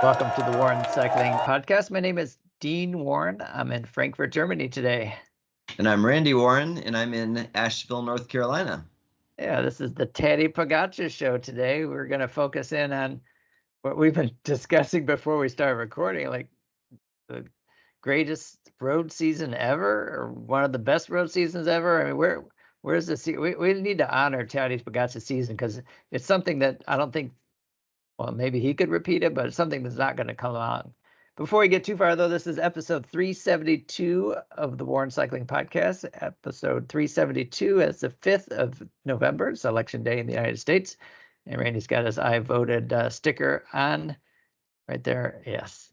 Welcome to the Warren Cycling Podcast. My name is Dean Warren. I'm in Frankfurt, Germany today. And I'm Randy Warren, and I'm in Asheville, North Carolina. Yeah, this is the Tadej Pogačar show today. We're going to focus in on what we've been discussing before we start recording, like the greatest road season ever, or one of the best road seasons ever. I mean, where's the we need to honor Tadej Pogačar's season because it's something that I don't think. Well, maybe he could repeat it, but it's something that's not going to come on. Before we get too far, though, this is episode 372 of the Warren Cycling Podcast. Episode 372 is the 5th of November. It's Election Day in the United States. And Randy's got his I voted sticker on right there. Yes.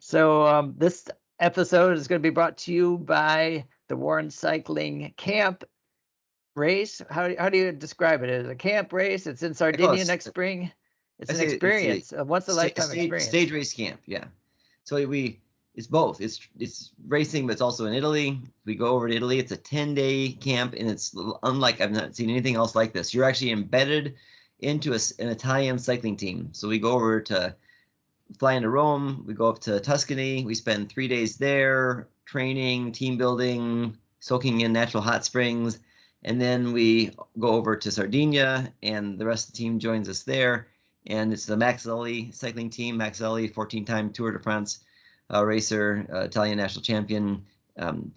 So this episode is going to be brought to you by the Warren Cycling Camp race. How do you describe it? Is it a camp race? It's in Sardinia next spring. It's an experience, a once a lifetime experience. Stage race camp, yeah. So it's both. It's racing, but it's also in Italy. We go over to Italy. It's a 10-day camp, and it's unlike I've not seen anything else like this. You're actually embedded into an Italian cycling team. So we go over to fly into Rome. We go up to Tuscany. We spend 3 days there, training, team building, soaking in natural hot springs, and then we go over to Sardinia, and the rest of the team joins us there. And it's the Maxelli cycling team. Maxelli, 14-time Tour de France racer, Italian national champion.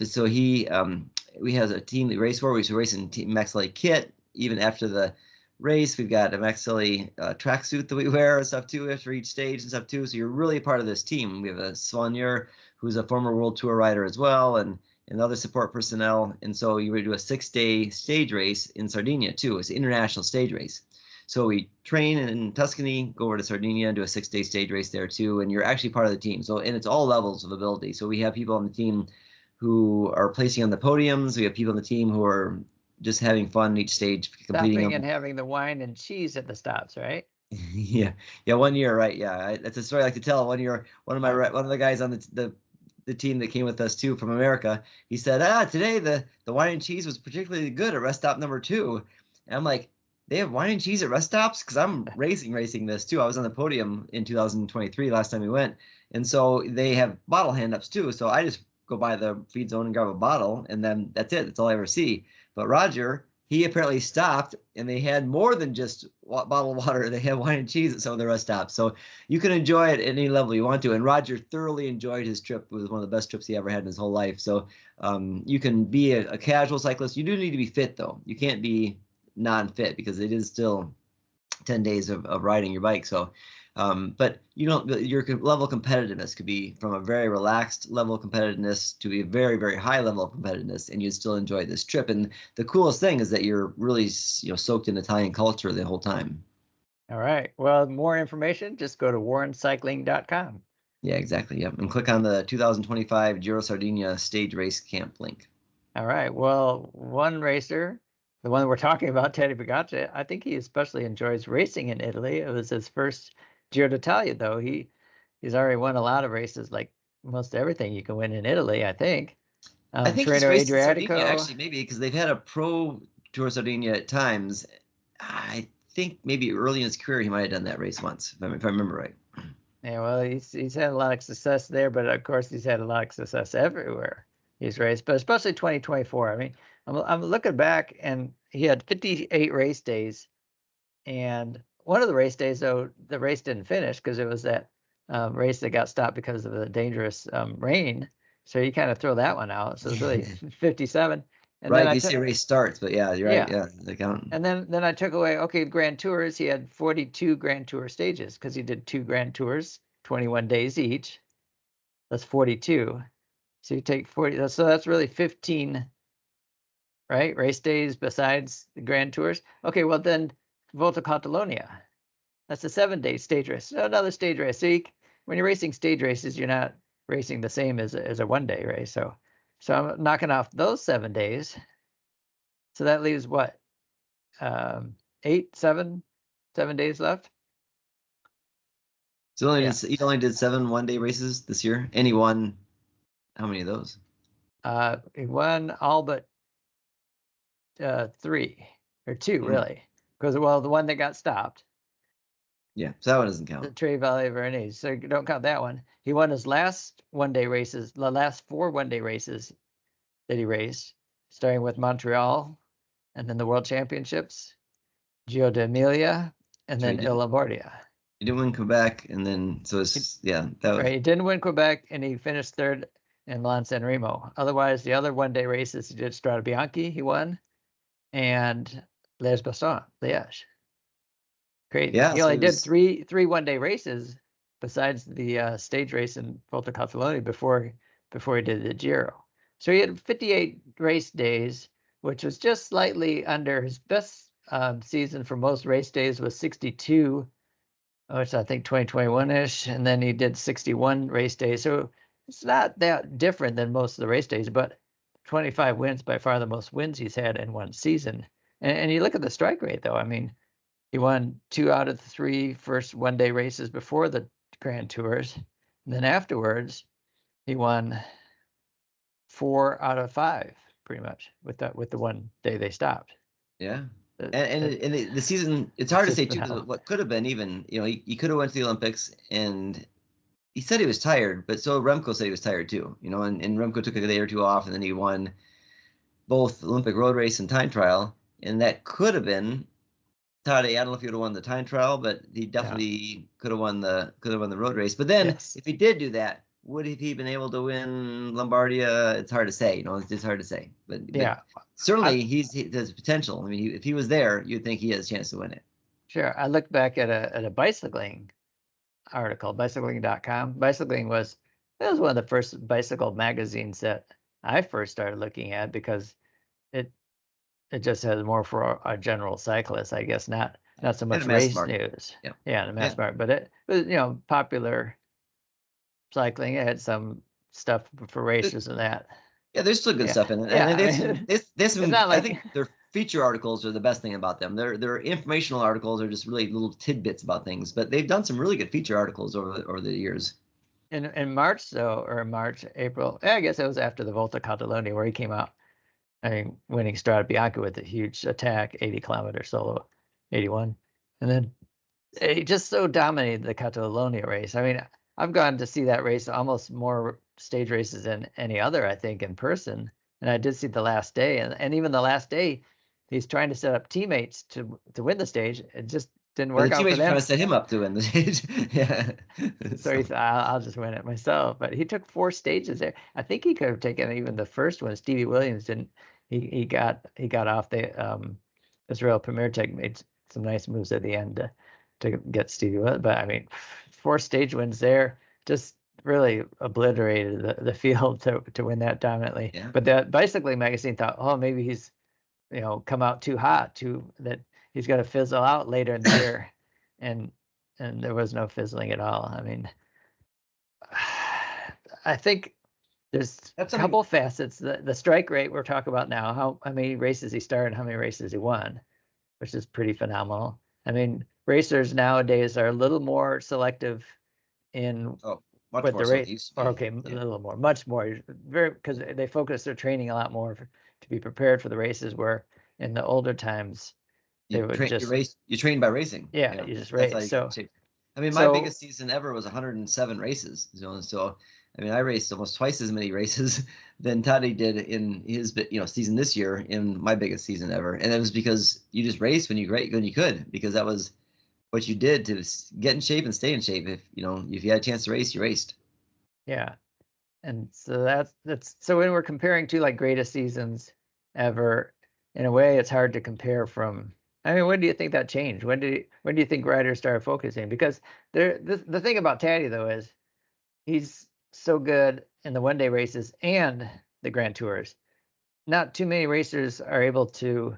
So we have a team that race for. We race in Team Maxelli kit. Even after the race, we've got a Maxelli tracksuit that we wear and stuff too after each stage and stuff too. So you're really a part of this team. We have a soigneur who's a former World Tour rider as well, and other support personnel. And so you would do a 6-day stage race in Sardinia too. It's an international stage race. So we train in Tuscany, go over to Sardinia, and do a 6-day stage race there too, and you're actually part of the team. So, and it's all levels of ability. So we have people on the team who are placing on the podiums. We have people on the team who are just having fun each stage, completing Stopping them. and having the wine and cheese at the stops, right? Yeah. 1 year, right? Yeah, that's a story I like to tell. 1 year, one of the guys on the team that came with us too from America, he said, today the wine and cheese was particularly good at rest stop number 2. And I'm like, they have wine and cheese at rest stops? Because I'm racing this too. I was on the podium in 2023 last time we went. And so they have bottle hand-ups too. So I just go by the feed zone and grab a bottle, and then that's it. That's all I ever see. But Roger, he apparently stopped, and they had more than just bottled water. They had wine and cheese at some of the rest stops. So you can enjoy it at any level you want to. And Roger thoroughly enjoyed his trip. It was one of the best trips he ever had in his whole life. So you can be a casual cyclist. You do need to be fit, though. You can't be non-fit because it is still 10 days of riding your bike. So but your level of competitiveness could be from a very relaxed level of competitiveness to a very, very high level of competitiveness, and you'd still enjoy this trip. And the coolest thing is that you're really soaked in Italian culture the whole time. All right. Well, more information, just go to warrencycling.com. Yeah, exactly. Yep. And click on the 2025 Giro Sardinia stage race camp link. All right. Well, one racer, the one we're talking about, Tadej Pogačar, I think he especially enjoys racing in Italy. It was his first Giro d'Italia, though. He's already won a lot of races, like most everything you can win in Italy, I think. I think he's raced in Sardinia, actually, maybe, because they've had a pro Tour Sardinia at times. I think maybe early in his career he might have done that race once, if I remember right. Yeah, well, he's had a lot of success there, but of course he's had a lot of success everywhere he's raced, but especially 2024. I mean, I'm looking back, and he had 58 race days, and one of the race days, though, the race didn't finish because it was that race that got stopped because of the dangerous rain. So you kind of throw that one out. So it's really 57. And right, you see a race starts, but yeah, you're right. Yeah, they count. And then I took away, Grand Tours. He had 42 Grand Tour stages because he did 2 Grand Tours, 21 days each. That's 42. So you take 40. So that's really 15, right? Race days besides the Grand Tours. Okay, well then Volta Catalonia. That's a 7-day stage race. Another stage race. So when you're racing stage races, you're not racing the same as a 1-day race. So I'm knocking off those 7 days. So that leaves what? 7 days left. So he only did 7 1-day races this year. And he won how many of those? He won all but 3 or 2, really. Because, well, the one that got stopped. Yeah, so that one doesn't the count. Tre Valley Veronese. So don't count that one. He won his last one-day races, the last 4 one-day races that he raced, starting with Montreal, and then the World Championships, Giro d'Emilia, and So then Il Lombardia. he didn't win Quebec, and then so it's that was Right, he didn't win Quebec, and he finished 3rd in Milan San Remo. Otherwise, the other one-day races he did Strade Bianche, he won, and Liège-Bastogne, Liège. Crazy. yeah. He So only it did was three one-day races besides the stage race in Volta Cataloni before he did the Giro. So he had 58 race days, which was just slightly under his best season for most race days was 62, which I think 2021-ish, and then he did 61 race days. So it's not that different than most of the race days, but 25 wins, by far the most wins he's had in one season. And you look at the strike rate, though. I mean, he won 2 out of the 3 first one-day races before the Grand Tours. And then afterwards, he won 4 out of 5, pretty much, with the one day they stopped. yeah. It- And the season, it's hard to just say too, phenomenal. because what could have been even, he could have went to the Olympics, and he said he was tired, but so Remco said he was tired too, and Remco took a day or two off, and then he won both Olympic road race and time trial, and that could have been Tadej. I don't know if he would have won the time trial, but he definitely could have won the road race. But then Yes. if he did do that, would he been able to win Lombardia? It's hard to say. It's just hard to say. But Yeah. certainly he has potential. I mean, if he was there, you'd think he has a chance to win it. Sure. I looked back at a bicycling article, bicycling.com. Bicycling was one of the first bicycle magazines that I first started looking at because it just has more for a general cyclist, I guess, not so much And a mass race market. news. Yeah. Yeah, the mass market, but it was popular cycling. It had some stuff for races and that. Yeah, there's still good Yeah. stuff in it. Yeah, And I mean, this it's not I like think their feature articles are the best thing about them. Their informational articles are just really little tidbits about things, but they've done some really good feature articles over the years. in March though, or March, April. I guess it was after the Volta Cataloni where he came out. I mean, winning Strade Bianca with a huge attack, 80-kilometer solo, 81, and then he just so dominated the Catalonia race. I mean, I've gone to see that race almost more stage races than any other, I think, in person. And I did see the last day, and even the last day, he's trying to set up teammates to win the stage. It just didn't But work the out for teammates were them. trying to set him up to win the stage. Yeah. So he thought, I'll just win it myself. But he took 4 stages there. I think he could have taken even the first one. Stevie Williams didn't. He got off the Israel Premier Tech made some nice moves at the end to get Stevie Williams. But I mean, 4 stage wins there just really obliterated the field to win that dominantly. Yeah. But the Bicycling magazine thought, oh, maybe he's come out too hot, that he's going to fizzle out later in the year, and there was no fizzling at all. I mean, I think there's a couple facets. The strike rate we're talking about now, how many races he started, how many races he won, which is pretty phenomenal. I mean, racers nowadays are a little more selective in much what more the so race. than used to be. Okay, a little more, much more, very, because they focus their training a lot more to be prepared for the races. Where in the older times, they would you train by racing. Yeah, you just race. That's how you get shape. I mean, my biggest season ever was 107 races. So I mean, I raced almost twice as many races than Tadej did in his season this year, in my biggest season ever. And it was because you just raced when you could, because that was what you did to get in shape and stay in shape. If you had a chance to race, you raced. Yeah, and so that's so when we're comparing to like greatest seasons ever, in a way, it's hard to compare from. I mean, when do you think that changed? When do you think riders started focusing? Because the thing about Tadej though is he's so good in the one-day races and the Grand Tours. Not too many racers are able to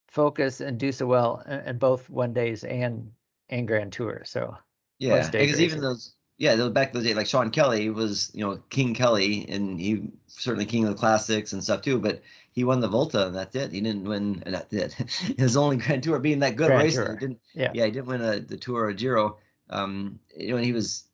focus and do so well in both one-days and Grand Tours. So yeah, because even those back in the day, like Sean Kelly was King Kelly, and he certainly king of the classics and stuff too. But he won the Volta, and that's it. He didn't win, and that's it. His only Grand Tour, being that good racer, he didn't win the Tour or Giro. And he was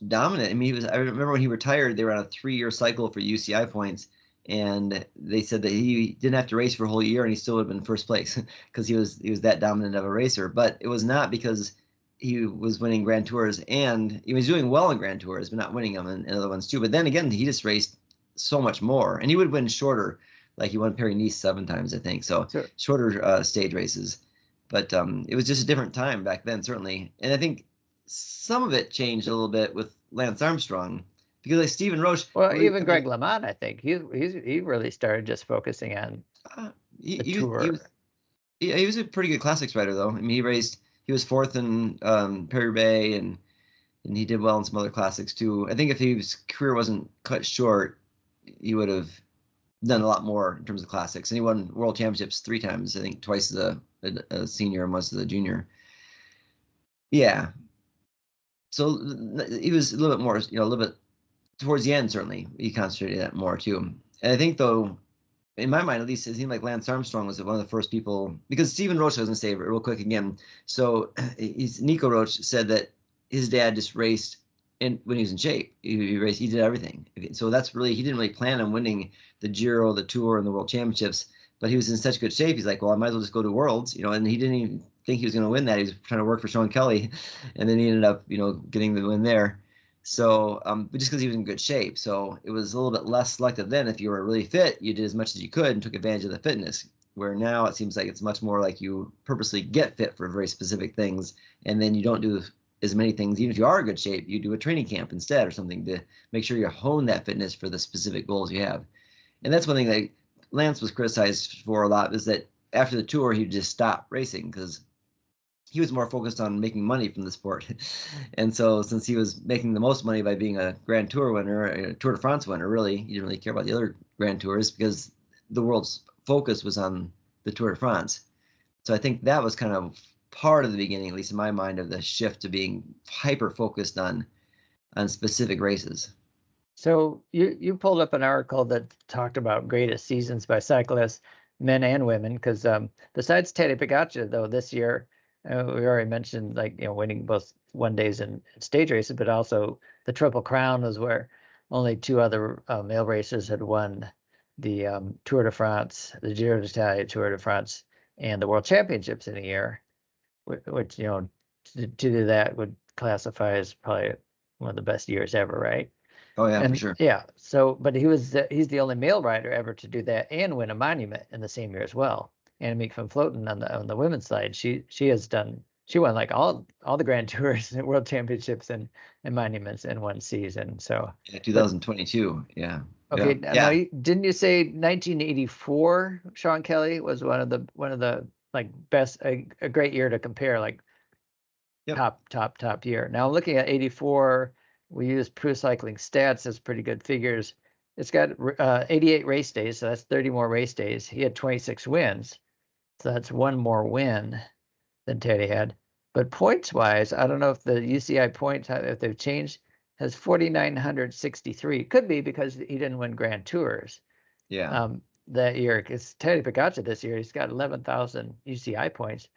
dominant. I mean, I remember when he retired, they were on a 3-year cycle for UCI points, and they said that he didn't have to race for a whole year, and he still would have been first place because he was that dominant of a racer. But it was not because he was winning Grand Tours, and he was doing well in Grand Tours, but not winning them in other ones too. But then again, he just raced so much more, and he would win shorter. Like he won Paris-Nice 7 times, I think. So Sure. shorter stage races. But it was just a different time back then, certainly. And I think some of it changed a little bit with Lance Armstrong, because like Stephen Roche. Well, even Greg LeMond, I think he really started just focusing on the tour. He was a pretty good classics rider, though. I mean, he was fourth in Paris-Roubaix, and he did well in some other classics too. I think if his career wasn't cut short, he would have done a lot more in terms of classics. And he won world championships 3 times, I think twice as a senior and once as a junior. Yeah. So he was a little bit more, a little bit towards the end, certainly. He concentrated that more too. And I think, though, in my mind, at least, it seemed like Lance Armstrong was one of the first people, because Stephen Roche was going to say it real quick again. So Nico Roche said that his dad just raced when he was in shape. He raced, he did everything. So that's really, he didn't really plan on winning the Giro, the Tour, and the World Championships, but he was in such good shape. He's like, well, I might as well just go to Worlds, and he didn't even think he was going to win that. He was trying to work for Sean Kelly, and then he ended up, getting the win there. So, but just because he was in good shape. So it was a little bit less selective then. If you were really fit, you did as much as you could and took advantage of the fitness. Where now it seems like it's much more like you purposely get fit for very specific things, and then you don't do as many things. Even if you are in good shape, you do a training camp instead or something to make sure you hone that fitness for the specific goals you have. And that's one thing that Lance was criticized for a lot, is that after the Tour, he'd just stop racing because he was more focused on making money from the sport. And so since he was making the most money by being a Grand Tour winner, a Tour de France winner, really, he didn't really care about the other Grand Tours because the world's focus was on the Tour de France. So I think that was kind of part of the beginning, at least in my mind, of the shift to being hyper focused on specific races. So you pulled up an article that talked about greatest seasons by cyclists, men and women, because besides Tadej Pogačar, though, this year, we already mentioned, winning both one days and stage races, but also the Triple Crown was where only 2 other male racers had won the Tour de France, the Giro d'Italia, Tour de France, and the World Championships in a year, which to do that would classify as probably one of the best years ever, right? Oh yeah, for sure. Yeah. So, but he's the only male rider ever to do that and win a monument in the same year as well. Annemiek van Vleuten on the women's side, she won like all the Grand Tours and World Championships and monuments in one season. So yeah, 2022. Yeah. Okay. Yeah. Now, didn't you say 1984? Sean Kelly was one of the best, a great year to compare, Yep. top year. Now looking at 84, we use Pro Cycling Stats as pretty good figures. It's got 88 race days, so that's 30 more race days. He had 26 wins, so that's 1 more win than Teddy had. But points wise, I don't know if the UCI points, if they've changed, has 4,963. Could be because he didn't win Grand Tours. Yeah. That year, because Tadej Pogačar this year, he's got 11,000 UCI points.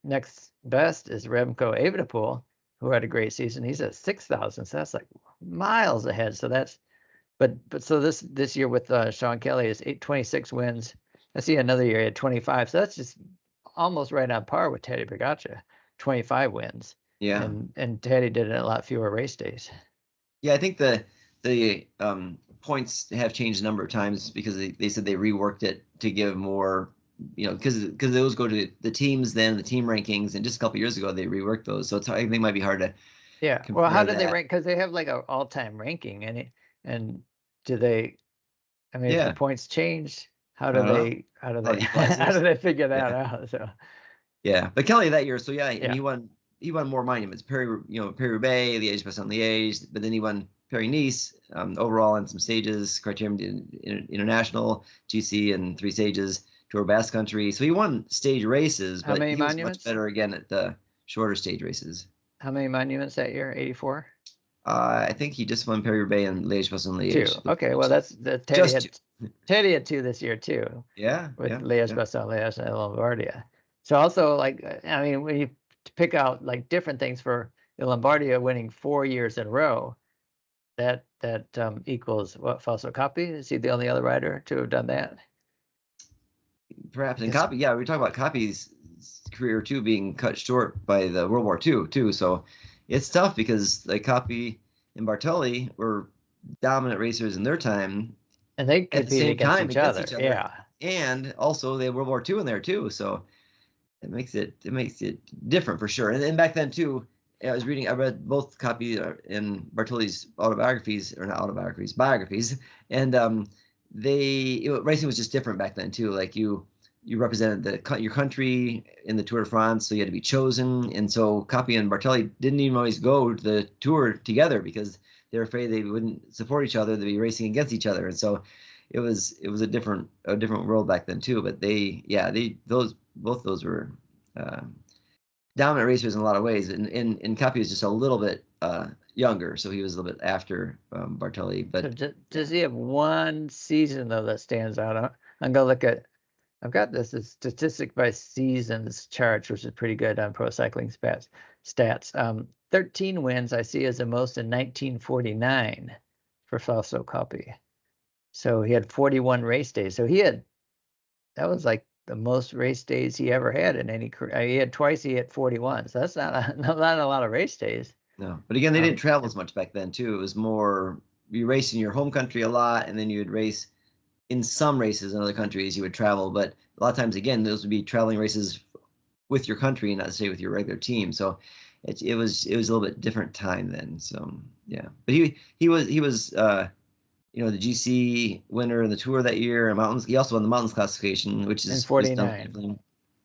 Next best is Remco Evenepoel, who had a great season. He's at 6,000, so that's like miles ahead. So that's, but so this year with Sean Kelly is 26 wins. I see another year he had 25, so that's just almost right on par with Tadej Pogačar, 25 wins. Yeah. And Teddy did it in a lot fewer race days. Yeah, I think the points have changed a number of times because they said they reworked it to give more, because those go to the teams, then the team rankings, and just a couple years ago they reworked those. So I think it might be hard to. Yeah. Well, how did they rank? Because they have like an all-time ranking, and do they? I mean, if the points change, how do they figure that out? So. Yeah, but Kelly that year, so yeah, and he won more monuments, Paris-Roubaix, Liège-Bastogne-Liège, but then he won Paris-Nice overall on some stages, Criterium International, GC, and 3 stages, Tour Basque Country. So he won stage races, but he was much better again at the shorter stage races. How many monuments that year? 84. I think he just won Paris-Roubaix and Liège-Bastogne-Liège. 2. Okay, well that's Teddy had 2 this year too. Yeah. With Liège-Bastogne-Liège and Lombardia. So also, when you pick out different things for Lombardia winning 4 years in a row, that equals what, Fausto Coppi? Is he the only other rider to have done that? Perhaps in Coppi, yeah, we talk about Coppi's career too being cut short by the World War II too. So it's tough because like Coppi and Bartoli were dominant racers in their time, and they at the same against time each against other. each other. Yeah, and also they had World War II in there too. So it makes it different for sure. And then back then too, I read both Coppi and Bartoli's biographies, and racing was just different back then too. Like you represented your country in the Tour de France, so you had to be chosen. And so Coppi and Bartoli didn't even always go to the tour together because they were afraid they wouldn't support each other. They'd be racing against each other. And so it was a different world back then too. But both those were dominant racers in a lot of ways. And Coppi was just a little bit younger, so he was a little bit after Bartoli. But so does he have one season though that stands out? I'm gonna look at. I've got this statistic by seasons chart, which is pretty good on Pro Cycling Stats. 13 wins I see as the most in 1949 for Fausto Coppi. So he had 41 race days. So that was like the most race days he ever had in any career. He had 41. So that's not a lot of race days. No, but again, they didn't travel as much back then too. It was more you race in your home country a lot, and then you would race in some races in other countries. You would travel, but a lot of times, again, those would be traveling races with your country, not say with your regular team. So it was a little bit different time then. So yeah, but he was the GC winner in the Tour that year. And mountains. He also won the mountains classification, which is in 49.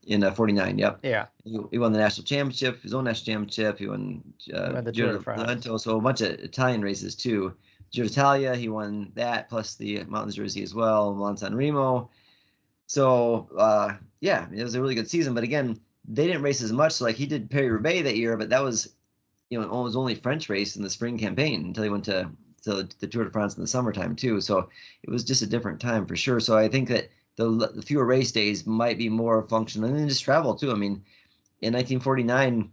In 49, yep. Yeah. He won the national championship, his own national championship. He won the Tour de France. So a bunch of Italian races too. Giro d'Italia, he won that plus the mountains jersey as well. Milan San Remo. So it was a really good season. But again, they didn't race as much. So like he did Paris-Roubaix that year, but that was it was only French race in the spring campaign until he went to the Tour de France in the summertime too. So it was just a different time for sure. So I think that the fewer race days might be more functional, and then just travel too. I mean, in 1949,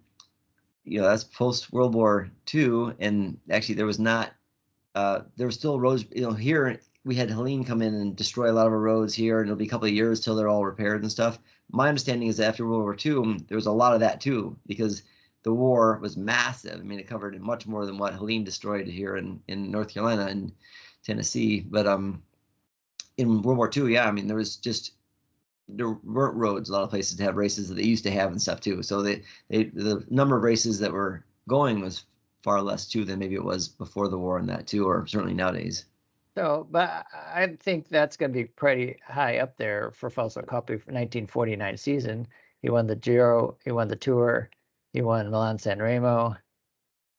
that's post World War II, and actually there was not, there were still roads. Here we had Helene come in and destroy a lot of our roads here, and it'll be a couple of years till they're all repaired and stuff. My understanding is that after World War II, there was a lot of that too, because the war was massive. I mean, it covered much more than what Helene destroyed here in North Carolina and Tennessee. But in World War II, I mean, there weren't roads a lot of places to have races that they used to have and stuff too. So the number of races that were going was far less too than maybe it was before the war and that too, or certainly nowadays. So, but I think that's going to be pretty high up there for Fausto Coppi for 1949 season. He won the Giro, he won the Tour, he won Milan San Remo,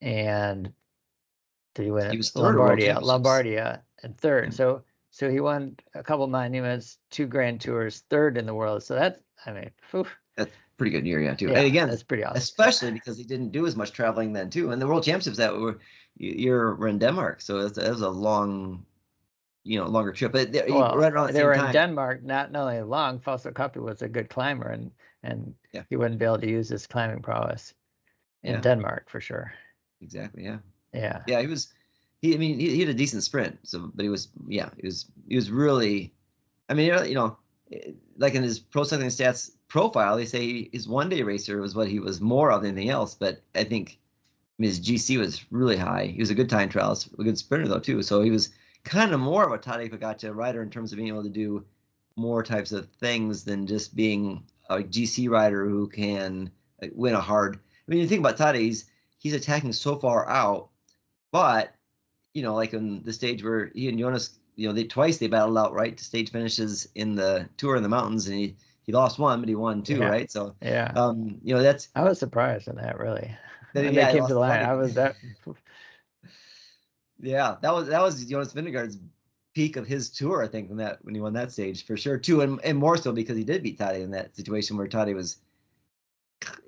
and did he win Lombardia and third. Yeah. So he won a couple monuments, 2 Grand Tours, third in the world. So that's a pretty good year, yeah, too. Yeah, and again, that's pretty awesome. Especially because he didn't do as much traveling then too. And the World Championships that were in Denmark, so it was a long, longer trip. But right around the they same were time. In Denmark, not only long. Fausto Coppi was a good climber, and he wouldn't be able to use his climbing prowess in Denmark for sure. Exactly. Yeah. Yeah. He was. He had a decent sprint. So, but he was really. I mean, like in his Pro Cycling Stats profile, they say his one-day racer was what he was more of than anything else. But I think his GC was really high. He was a good time trialist, a good sprinter though too. So he was kind of more of a Tadej Pogačar rider in terms of being able to do more types of things than just being a GC rider who can win a hard. I mean, you think about Tadej, he's attacking so far out, but like in the stage where he and Jonas, they battled out right to stage finishes in the Tour in the mountains, and he lost one, but he won 2, right? So that's. I was surprised in that really. When they came to the line, I was that. Yeah, that was Jonas Vingegaard's peak of his tour, I think, when he won that stage for sure too, and more so because he did beat Tadej in that situation where Tadej was.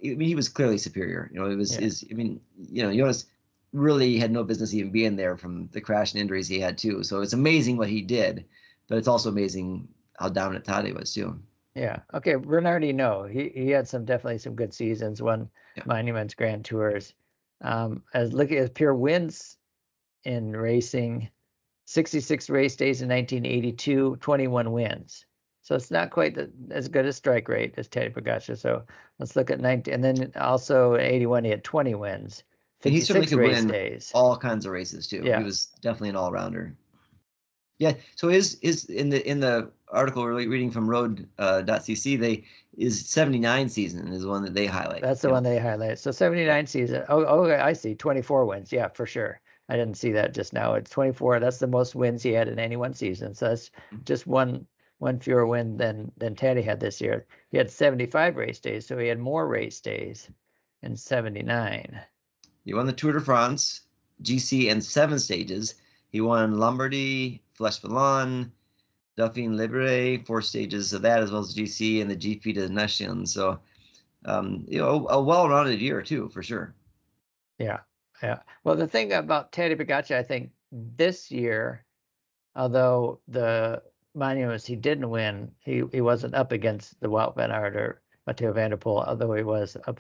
He was clearly superior. It was Jonas really had no business even being there from the crash and injuries he had too. So it's amazing what he did, but it's also amazing how dominant Tadej was too. Yeah. Okay. Bernardi, no, he had definitely some good seasons, won monuments, Grand Tours. As looking at pure wins in racing, 66 race days in 1982, 21 wins. So it's not quite as good a strike rate as Tadej Pogačar. So let's look at 19. And then also in 81, he had 20 wins, And he certainly 56 could race win days. all kinds of races too. Yeah. He was definitely an all-rounder. Yeah. So is in the article we're reading from road.cc, they is 79 season is the one that they highlight. That's the one they highlight. So 79 season. Oh, I see. 24 wins. Yeah, for sure. I didn't see that just now. It's 24. That's the most wins he had in any one season. So that's just one fewer win than Tadej had this year. He had 75 race days, so he had more race days in 79. He won the Tour de France, GC, and 7 stages. He won Lombardy, Flèche Wallonne, Dauphiné Libéré, 4 stages of that, as well as GC and the GP de Nation. So, a well-rounded year too, for sure. Yeah. Well, the thing about Tadej Pogačar, I think this year, although the monuments he didn't win, he wasn't up against the Wout van Aert or Mathieu van der Poel, although he was up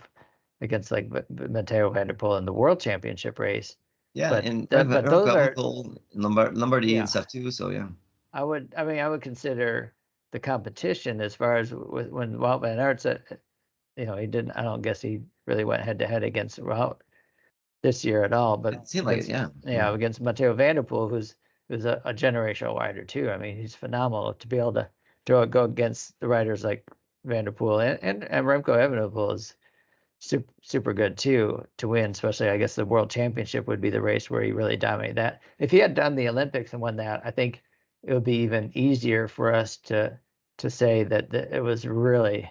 against like Mathieu van der Poel in the World Championship race. Yeah, but those are Lombardy and stuff too. So yeah, I would consider the competition as far as when Wout van Aert said, he didn't. I don't guess he really went head to head against Wout this year at all. But it seemed like it, against Mathieu van der Poel, who's a generational rider too. I mean, he's phenomenal to be able to go against the riders like Van der Poel and Remco Evenepoel is super good too to win. Especially, I guess the World Championship would be the race where he really dominated that. If he had done the Olympics and won that, I think it would be even easier for us to say that it was really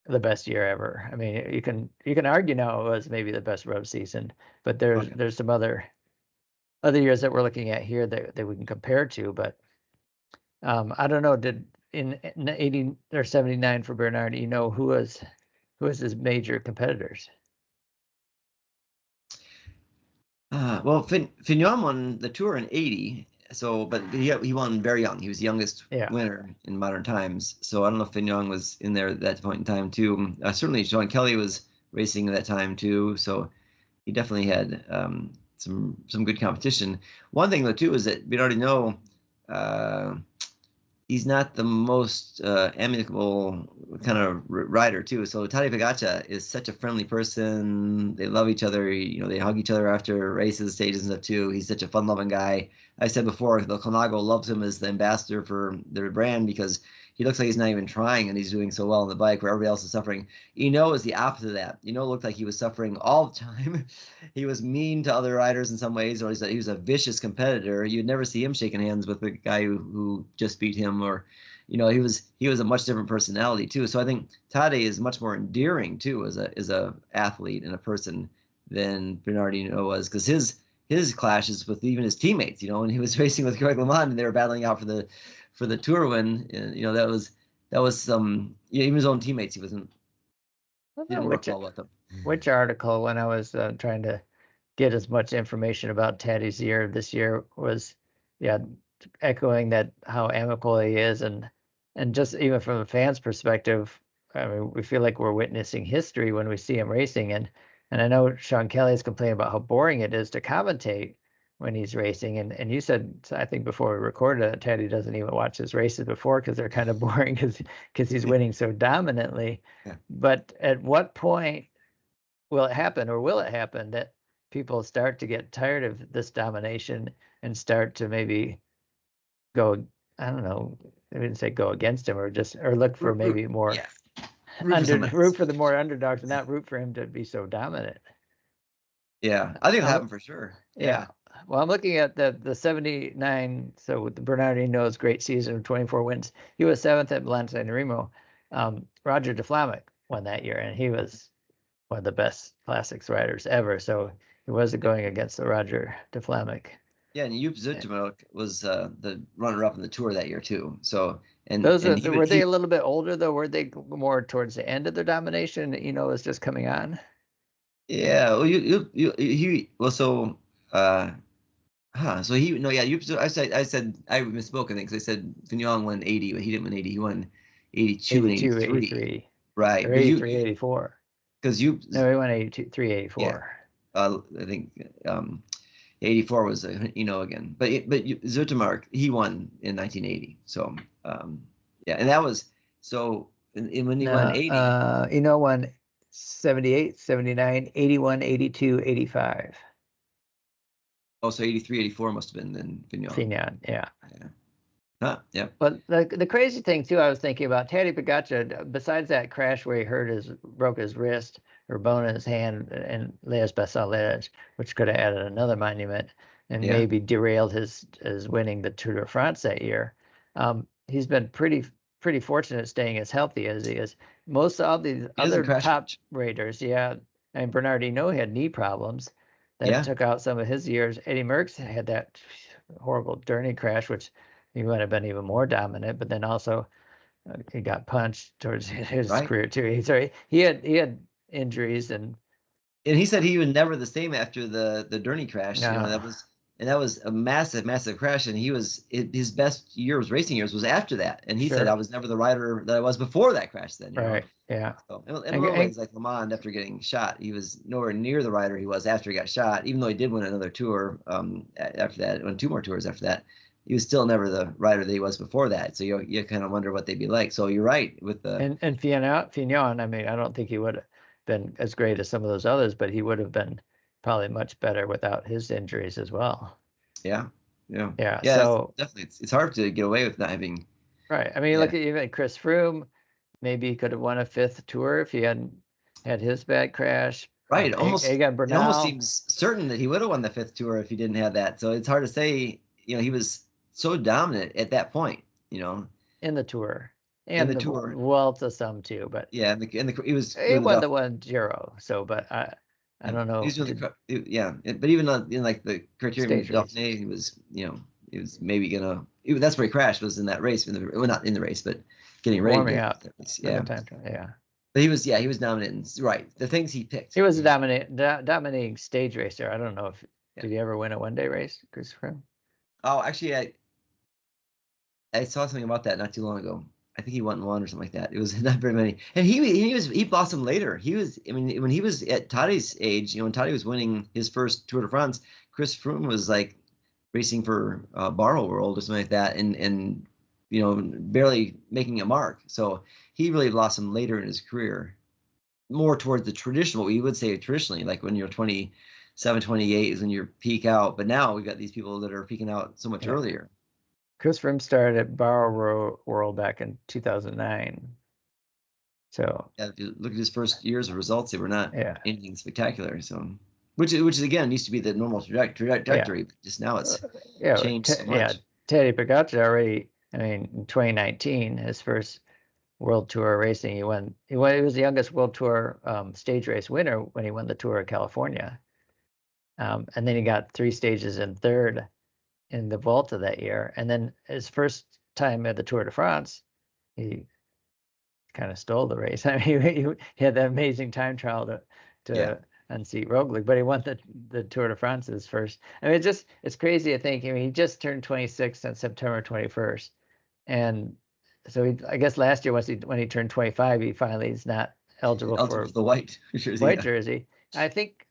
the best year ever. I mean, you can argue now it was maybe the best road season, but there's some other years that we're looking at here that we can compare to. But I don't know. Did in 80 or 79 for Bernard? Who was his major competitors? Well, Fignon won the Tour in 80. So, but he won very young. He was the youngest winner in modern times. So I don't know if Fignon was in there at that point in time too. Certainly, Sean Kelly was racing at that time too. So he definitely had some good competition. One thing though too is that we already know he's not the most amicable kind of rider too. So Tadej Pogačar is such a friendly person. They love each other. They hug each other after races, stages, and stuff too. He's such a fun-loving guy. I said before, the Colnago loves him as the ambassador for their brand because he looks like he's not even trying and he's doing so well on the bike where everybody else is suffering. Is the opposite of that. Looked like he was suffering all the time. He was mean to other riders in some ways, or he was a vicious competitor. You'd never see him shaking hands with the guy who just beat him, or he was a much different personality too. So I think Tadej is much more endearing too as a athlete and a person than Bernardino was, because his clashes with even his teammates, when he was racing with Greg LeMond and they were battling out for the Tour win, that was some, even his own teammates, he didn't work well with them. Which article, when I was trying to get as much information about Tadej's year this year, was echoing that how amicable he is, and just even from a fan's perspective, I mean, we feel like we're witnessing history when we see him racing, and I know Sean Kelly's complaining about how boring it is to commentate when he's racing, and you said, I think before we recorded, that Tadej doesn't even watch his races before because they're kind of boring because he's winning so dominantly. Yeah. But at what point will it happen that people start to get tired of this domination and start to maybe go, I don't know, I didn't say go against him, or look for maybe more root for the more underdogs and not root for him to be so dominant. Yeah, I think it'll happen for sure. Yeah. Well, I'm looking at the 79. So with the Bernardino's great season of 24 wins, he was 7th at Milan San Remo. Roger de Vlaeminck won that year, and he was one of the best classics riders ever. So he wasn't going against the Roger de Vlaeminck. Yeah, and Joop Zoetemelk was the runner-up in the Tour that year too. So were they a little bit older though? Were they more towards the end of their domination? Was just coming on. Yeah, well, I said I misspoke. I think, 'cause I said Fignon won 80, but he didn't win 80. He won 82 and 83. Right, or 83, 84. Because he won 83, 84. Yeah. I think 84 was again, but Zoetemelk, he won in 1980. So Yeah, and that was so. And when he won 80, won 78, 79, 81, 82, 85. Oh, so 83, 84 must have been then Fignon. Fignon, yeah. Huh, yeah. But the crazy thing too, I was thinking about Tadej Pogačar. Besides that crash where he broke his wrist or bone in his hand and Les Bassales, which could have added another monument and maybe derailed his winning the Tour de France that year. He's been pretty fortunate staying as healthy as he is. Most of these other top raters, and Bernard Hinault had knee problems that took out some of his years. Eddy Merckx had that horrible Derny crash, which he would have been even more dominant, but then also he got punched towards his career too. So he had injuries, and he said he was never the same after the Derny crash. No. That was a massive crash, and his best racing years was after that. And he said, I was never the rider that I was before that crash. Then, you know? Yeah. So, in a lot of ways, like Le Mans, after getting shot, he was nowhere near the rider he was after he got shot. Even though he did win another tour after that, won 2 more tours after that. He was still never the rider that he was before that. So you kind of wonder what they'd be like. So you're right with the and Fignon. I mean, I don't think he would have been as great as some of those others, but he would have been probably much better without his injuries as well. Yeah. So definitely, it's hard to get away with not having. Right. I mean, look at even Chris Froome. Maybe he could have won a 5th tour if he hadn't had his bad crash. Right. It almost seems certain that he would have won the 5th tour if he didn't have that. So it's hard to say. You know, he was so dominant at that point. You know, in the tour. And the tour. Vuelta some too, but he won the one Giro. So, but I don't know. But even in like the Criterium Dauphiné, he was maybe gonna. That's where he crashed. Was in that race. Not in the race, but getting ready. Warming up. But he was dominant. Right. The things he picked. He was a dominating stage racer. I don't know if did he ever win a one-day race, Chris Froome? Oh, actually, I saw something about that not too long ago. I think he won one or something like that. It was not very many. And he blossomed later. When he was at Tadej's age, when Tadej was winning his first Tour de France, Chris Froome was like racing for Barrow World or something like that, and barely making a mark. So he really blossomed later in his career, more towards the traditional, what we would say traditionally, like when you're 27, 28 is when you peak out. But now we've got these people that are peaking out so much earlier. Chris Froome started at Barrow World back in 2009. So if you look at his first years of results, they were not anything spectacular. So which is again used to be the normal trajectory, but just now it's changed so much. Tadej Pogačar already. I mean, in 2019, his first World Tour racing, he was the youngest World Tour stage race winner when he won the Tour of California. And then he got 3 stages in 3rd in the Vuelta that year. And then his first time at the Tour de France, he kind of stole the race. I mean, he had that amazing time trial to unseat Roglic, but he won the Tour de France his first. I mean, it's crazy to think. I mean, he just turned 26 on September 21st. And so I guess last year when he turned 25, he finally is not eligible for the white jersey. Jersey. I think,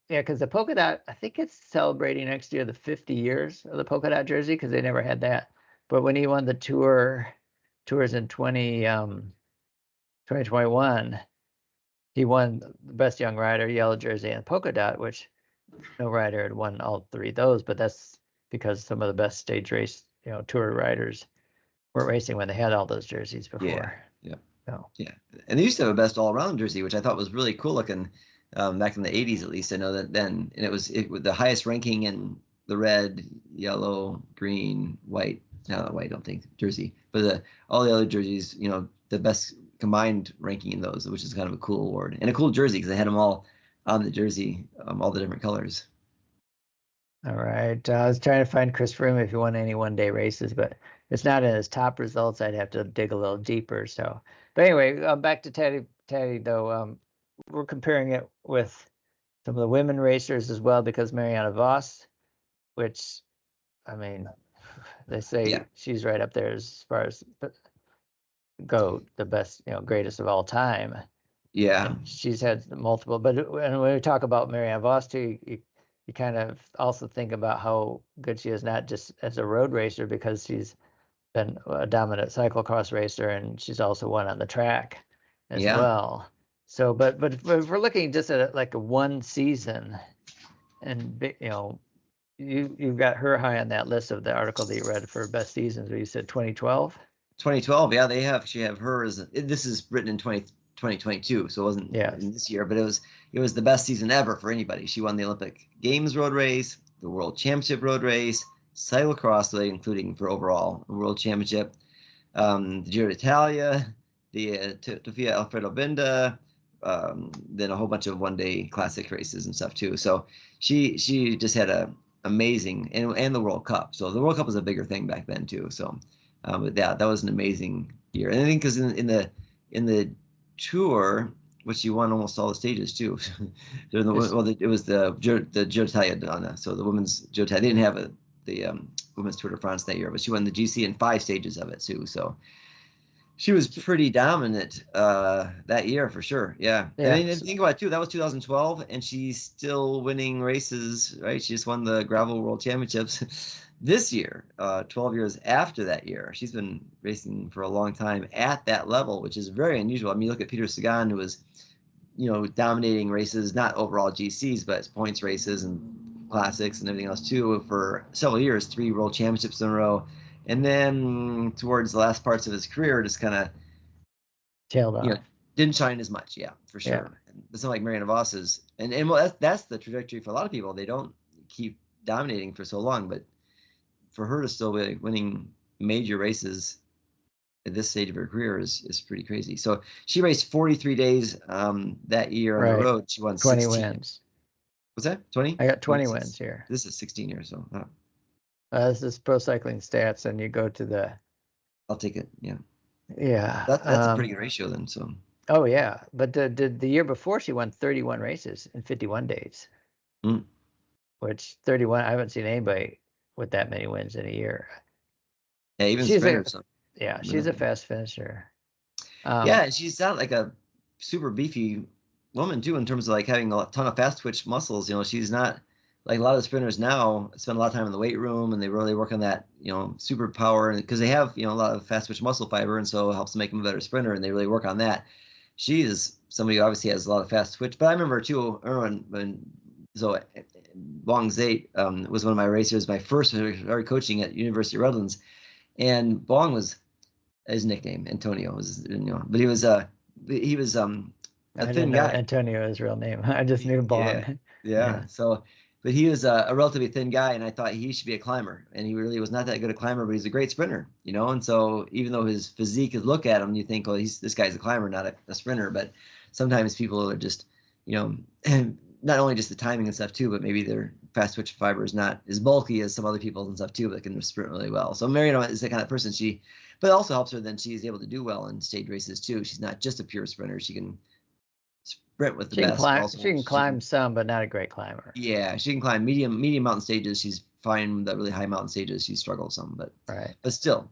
because the polka dot, I think it's celebrating next year the 50 years of the polka dot jersey because they never had that. But when he won the tours in 2021, he won the best young rider, yellow jersey, and polka dot, which no rider had won all 3 of those. But that's because some of the best stage race, tour riders weren't racing when they had all those jerseys before. And they used to have a best all-around jersey, which I thought was really cool looking. Back in the 80s, at least I know that then, and it was the highest ranking in the red, yellow, green, white. Not white, I don't think jersey, but all the other jerseys, the best combined ranking in those, which is kind of a cool award and a cool jersey because they had them all on the jersey, all the different colors. All right, I was trying to find Chris Froome if he won any one-day races, but it's not in his top results. I'd have to dig a little deeper. So, but anyway, back to Tadej though. We're comparing it with some of the women racers as well because Marianne Vos, which, I mean, they say she's right up there as far as the best, greatest of all time. Yeah. And she's had multiple, but when we talk about Marianne Vos too, you kind of also think about how good she is, not just as a road racer, because she's been a dominant cyclocross racer, and she's also won on the track as Yeah. well. So, but if we're looking just at like a one season, and you've got her high on that list of the article that you read for best seasons. Where you said 2012. 2012, yeah, they actually have her as this is written in 2022, so it wasn't in this year, but it was the best season ever for anybody. She won the Olympic Games road race, the World Championship road race, cyclocross, including for overall World Championship, the Giro d'Italia, the Trofeo Alfredo Binda, then a whole bunch of one-day classic races and stuff too. So she just had a amazing and the World Cup. So the World Cup was a bigger thing back then too. So. But that was an amazing year, and I think because in the tour, which she won almost all the stages too. It was the Giro d'Italia Donna, so the women's Giro d'Italia. They didn't have the women's Tour de France that year, but she won the GC in 5 stages of it too. So she was pretty dominant that year for sure. Yeah. And then think about it too. That was 2012, and she's still winning races, right? She just won the gravel World Championships. This year, 12 years after that year, she's been racing for a long time at that level, which is very unusual. I mean, you look at Peter Sagan, who was, dominating races, not overall GCs, but points races and classics and everything else too for several years, 3 world championships in a row. And then towards the last parts of his career, just kind of tailed off. Didn't shine as much. Yeah, for sure. Yeah. It's not like Marianne Vos is, and well, that's the trajectory for a lot of people. They don't keep dominating for so long, but for her to still be winning major races at this stage of her career is pretty crazy. So she raced 43 days that year on the road. She won 20 16. wins. Was that 20? I got 20 wins here. This is 16 years. So this is Pro Cycling Stats, and you go to the. I'll take it. Yeah. Yeah. That's a pretty good ratio then. So. Oh yeah, but the year before she won 31 races in 51 days. Which 31, I haven't seen anybody with that many wins in a year. Yeah, even sprinters. She's a fast finisher. She's not like a super beefy woman too, in terms of like having a ton of fast twitch muscles. She's not like a lot of sprinters now spend a lot of time in the weight room, and they really work on that, super power, and because they have, a lot of fast twitch muscle fiber, and so it helps them make them a better sprinter, and they really work on that. She is somebody who obviously has a lot of fast twitch, but I remember too, Wang Zate was one of my racers, my first started coaching at University of Redlands, and Wang was his nickname. Antonio was, but he was a thin guy. Antonio is his real name. I just knew Wang. Yeah. So, but he was a relatively thin guy, and I thought he should be a climber, and he really was not that good a climber, but he's a great sprinter, and so even though his physique, is look at him, you think, well, this guy's a climber, not a sprinter, but sometimes people are just, not only just the timing and stuff too, but maybe their fast twitch fiber is not as bulky as some other people's and stuff too, but can sprint really well. So Marianne is the kind of person but it also helps her then she's able to do well in stage races too. She's not just a pure sprinter. She can sprint with the best. She can climb some, but not a great climber. Yeah, she can climb medium mountain stages. She's fine. The really high mountain stages, she struggles some, but still,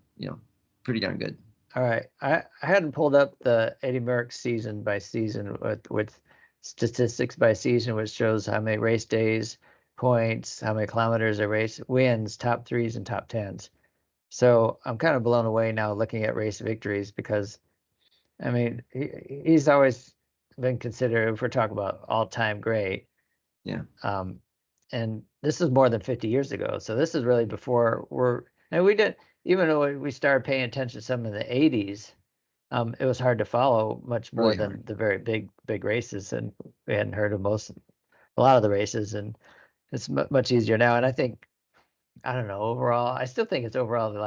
pretty darn good. All right, I hadn't pulled up the Eddy Merckx season by season with statistics by season, which shows how many race days, points, how many kilometers a race, wins, top 3s and top 10s. So I'm kind of blown away now looking at race victories, because I mean he's always been considered, if we're talking about all-time great. Yeah. And this is more than 50 years ago. So this is really before we did, even though we started paying attention to some of the 80s. It was hard to follow much more than the very big races, and we hadn't heard of a lot of the races, and it's much easier now. And I think, I don't know, overall, I still think it's overall the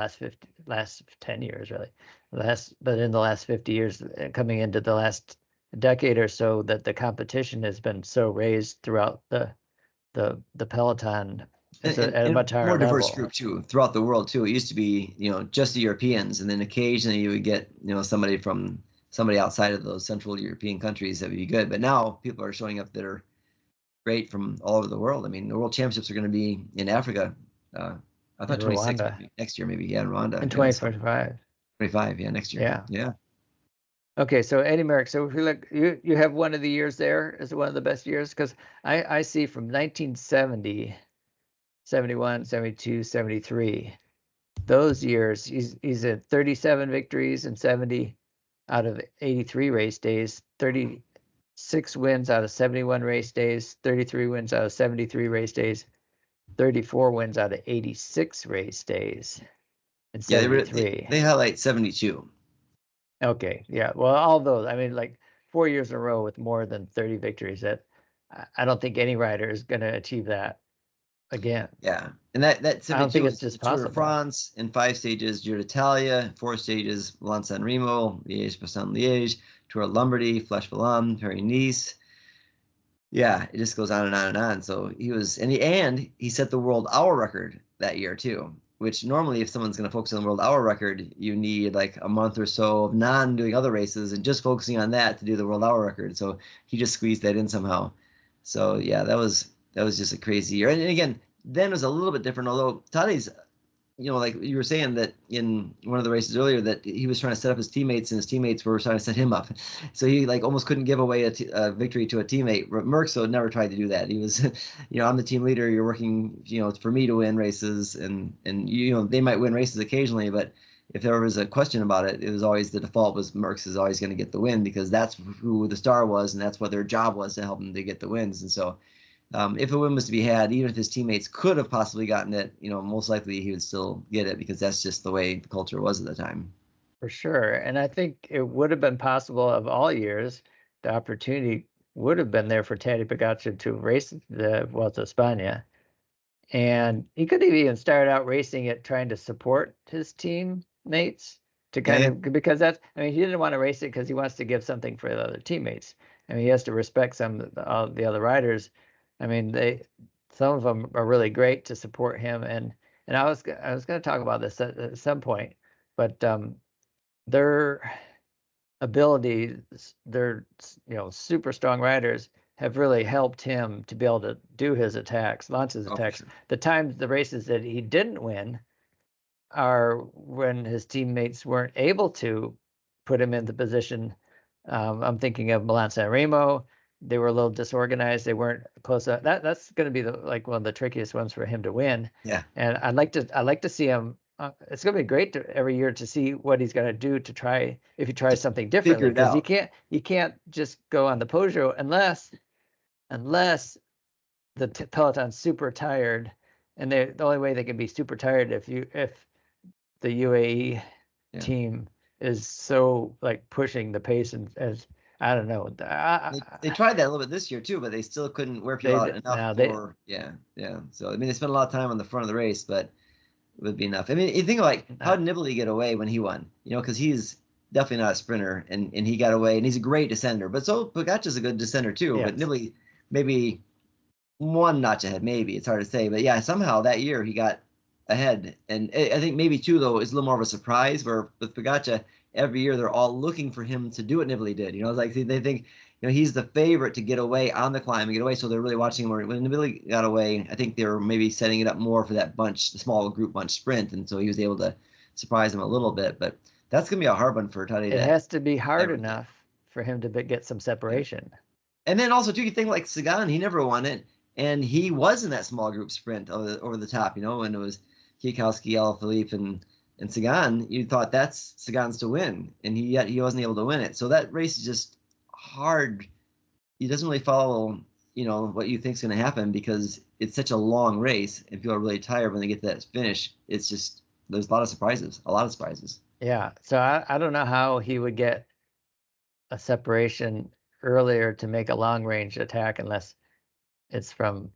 last 10 years really, but in the last 50 years, coming into the last decade or so, that the competition has been so raised throughout the peloton. It's at a much higher more diverse level. Group too throughout the world too. It used to be, just the Europeans, and then occasionally you would get, somebody outside of those Central European countries that would be good. But now people are showing up that are great from all over the world. I mean, the World Championships are going to be in Africa. I thought 26 next year, maybe. In Rwanda. In 2025. 25, next year. Yeah. Okay, so Eddy Merckx. So if you look, you have one of the years there as one of the best years, because I see from 1970. 71, 72, 73. those years, he's at 37 victories and 70 out of 83 race days, 36 wins out of 71 race days, 33 wins out of 73 race days, 34 wins out of 86 race days, and Yeah, 73. they highlight 72. Okay, yeah. Well, all those, I mean, like 4 years in a row with more than 30 victories. That I don't think any rider is going to achieve that again. Yeah, and that I don't 72 think was it's just Tour de possible. France in 5 stages, Giro d'Italia 4 stages, Milan San Remo, Liège-Bastogne-Liège, Tour of Lombardy, Flèche Wallonne, Paris-Nice. Yeah, it just goes on and on and on. So he was, and he set the world hour record that year too. Which normally, if someone's going to focus on the world hour record, you need like a month or so of doing other races and just focusing on that to do the world hour record. So he just squeezed that in somehow. So yeah, that was just a crazy year. And again, then it was a little bit different. Although Tadej's, like you were saying that in one of the races earlier that he was trying to set up his teammates and his teammates were trying to set him up. So he like almost couldn't give away a victory to a teammate. Merckx though never tried to do that. He was, I'm the team leader. You're working, for me to win races, and they might win races occasionally, but if there was a question about it, it was always the default was Merckx is always going to get the win because that's who the star was and that's what their job was to help him to get the wins. And so if a win was to be had, even if his teammates could have possibly gotten it, most likely he would still get it because that's just the way the culture was at the time. For sure. And I think it would have been possible of all years, the opportunity would have been there for Tadej Pogačar to race the Vuelta a España. And he could have even started out racing it trying to support his teammates to kind of, because he didn't want to race it because he wants to give something for the other teammates. He has to respect some of the other riders. Some of them are really great to support him, and I was going to talk about this at some point, but their abilities, they're super strong riders, have really helped him to be able to do his attacks, launch his attacks. Sure. The races that he didn't win are when his teammates weren't able to put him in the position. I'm thinking of Milan San Remo. They were a little disorganized. They weren't close up. That's going to be one of the trickiest ones for him to win. Yeah. And I'd like to see him. It's going to be great every year to see what he's going to do to try if he tries something differently, because you can't just go on the Peugeot unless the peloton's super tired, and the only way they can be super tired if the UAE team is so like pushing the pace and as I don't know. They tried that a little bit this year too, but they still couldn't wear people out enough. So they spent a lot of time on the front of the race, but it would be enough. You think like how did Nibali get away when he won? Because he's definitely not a sprinter, and he got away, and he's a great descender. But so Pogačar's a good descender too. Yes. But Nibali maybe one notch ahead, maybe it's hard to say. But yeah, somehow that year he got ahead, and I think maybe too though is a little more of a surprise. Where with Pogačar, every year they're all looking for him to do what Nibali did. It's like they think he's the favorite to get away on the climb and get away, so they're really watching him. When Nibali got away, I think they were maybe setting it up more for that the small group bunch sprint, and so he was able to surprise him a little bit. But that's gonna be a hard one for Tadej. It has to be hard enough for him to get some separation. And then also too, you think like Sagan, he never won it, and he was in that small group sprint over the top. When it was Kwiatkowski, Alaphilippe, and Sagan, you thought that's Sagan's to win, and he wasn't able to win it. So that race is just hard. He doesn't really follow, what you think is going to happen because it's such a long race, and people are really tired when they get to that finish. It's just there's a lot of surprises. Yeah. So I don't know how he would get a separation earlier to make a long range attack unless it's from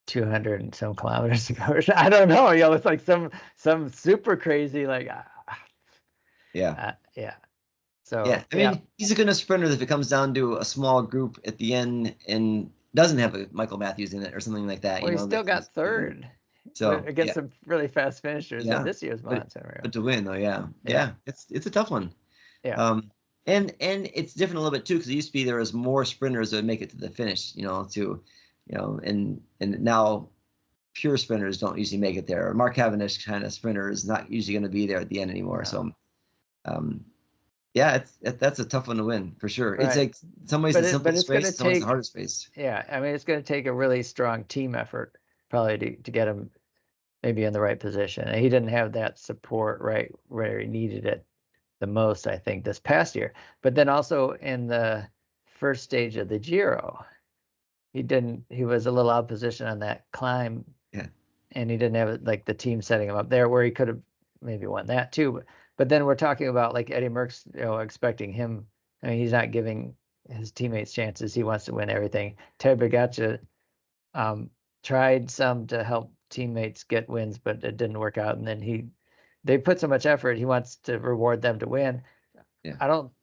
200 and some kilometers ago. I don't know. It's like some super crazy like. So he's a good enough sprinter that if it comes down to a small group at the end and doesn't have a Michael Matthews in it or something like that. Well, he still got third. So against some really fast finishers in this year's Milan San Remo. But to win though, it's a tough one. Yeah. And it's different a little bit too because it used to be there was more sprinters that would make it to the finish. And now pure sprinters don't usually make it there. Mark Cavendish kind of sprinter is not usually going to be there at the end anymore. No. So, that's a tough one to win for sure. Right. It's like in some ways the simplest race, some ways the hardest race. Yeah, it's going to take a really strong team effort probably to get him maybe in the right position. And he didn't have that support right where he needed it the most, I think, this past year. But then also in the first stage of the Giro, he was a little out of position on that climb. Yeah. And he didn't have like the team setting him up there where he could have maybe won that too. But then we're talking about like Eddy Merckx, expecting him. I mean, he's not giving his teammates chances. He wants to win everything. Tadej Pogačar tried some to help teammates get wins, but it didn't work out. And then they put so much effort. He wants to reward them to win. Yeah.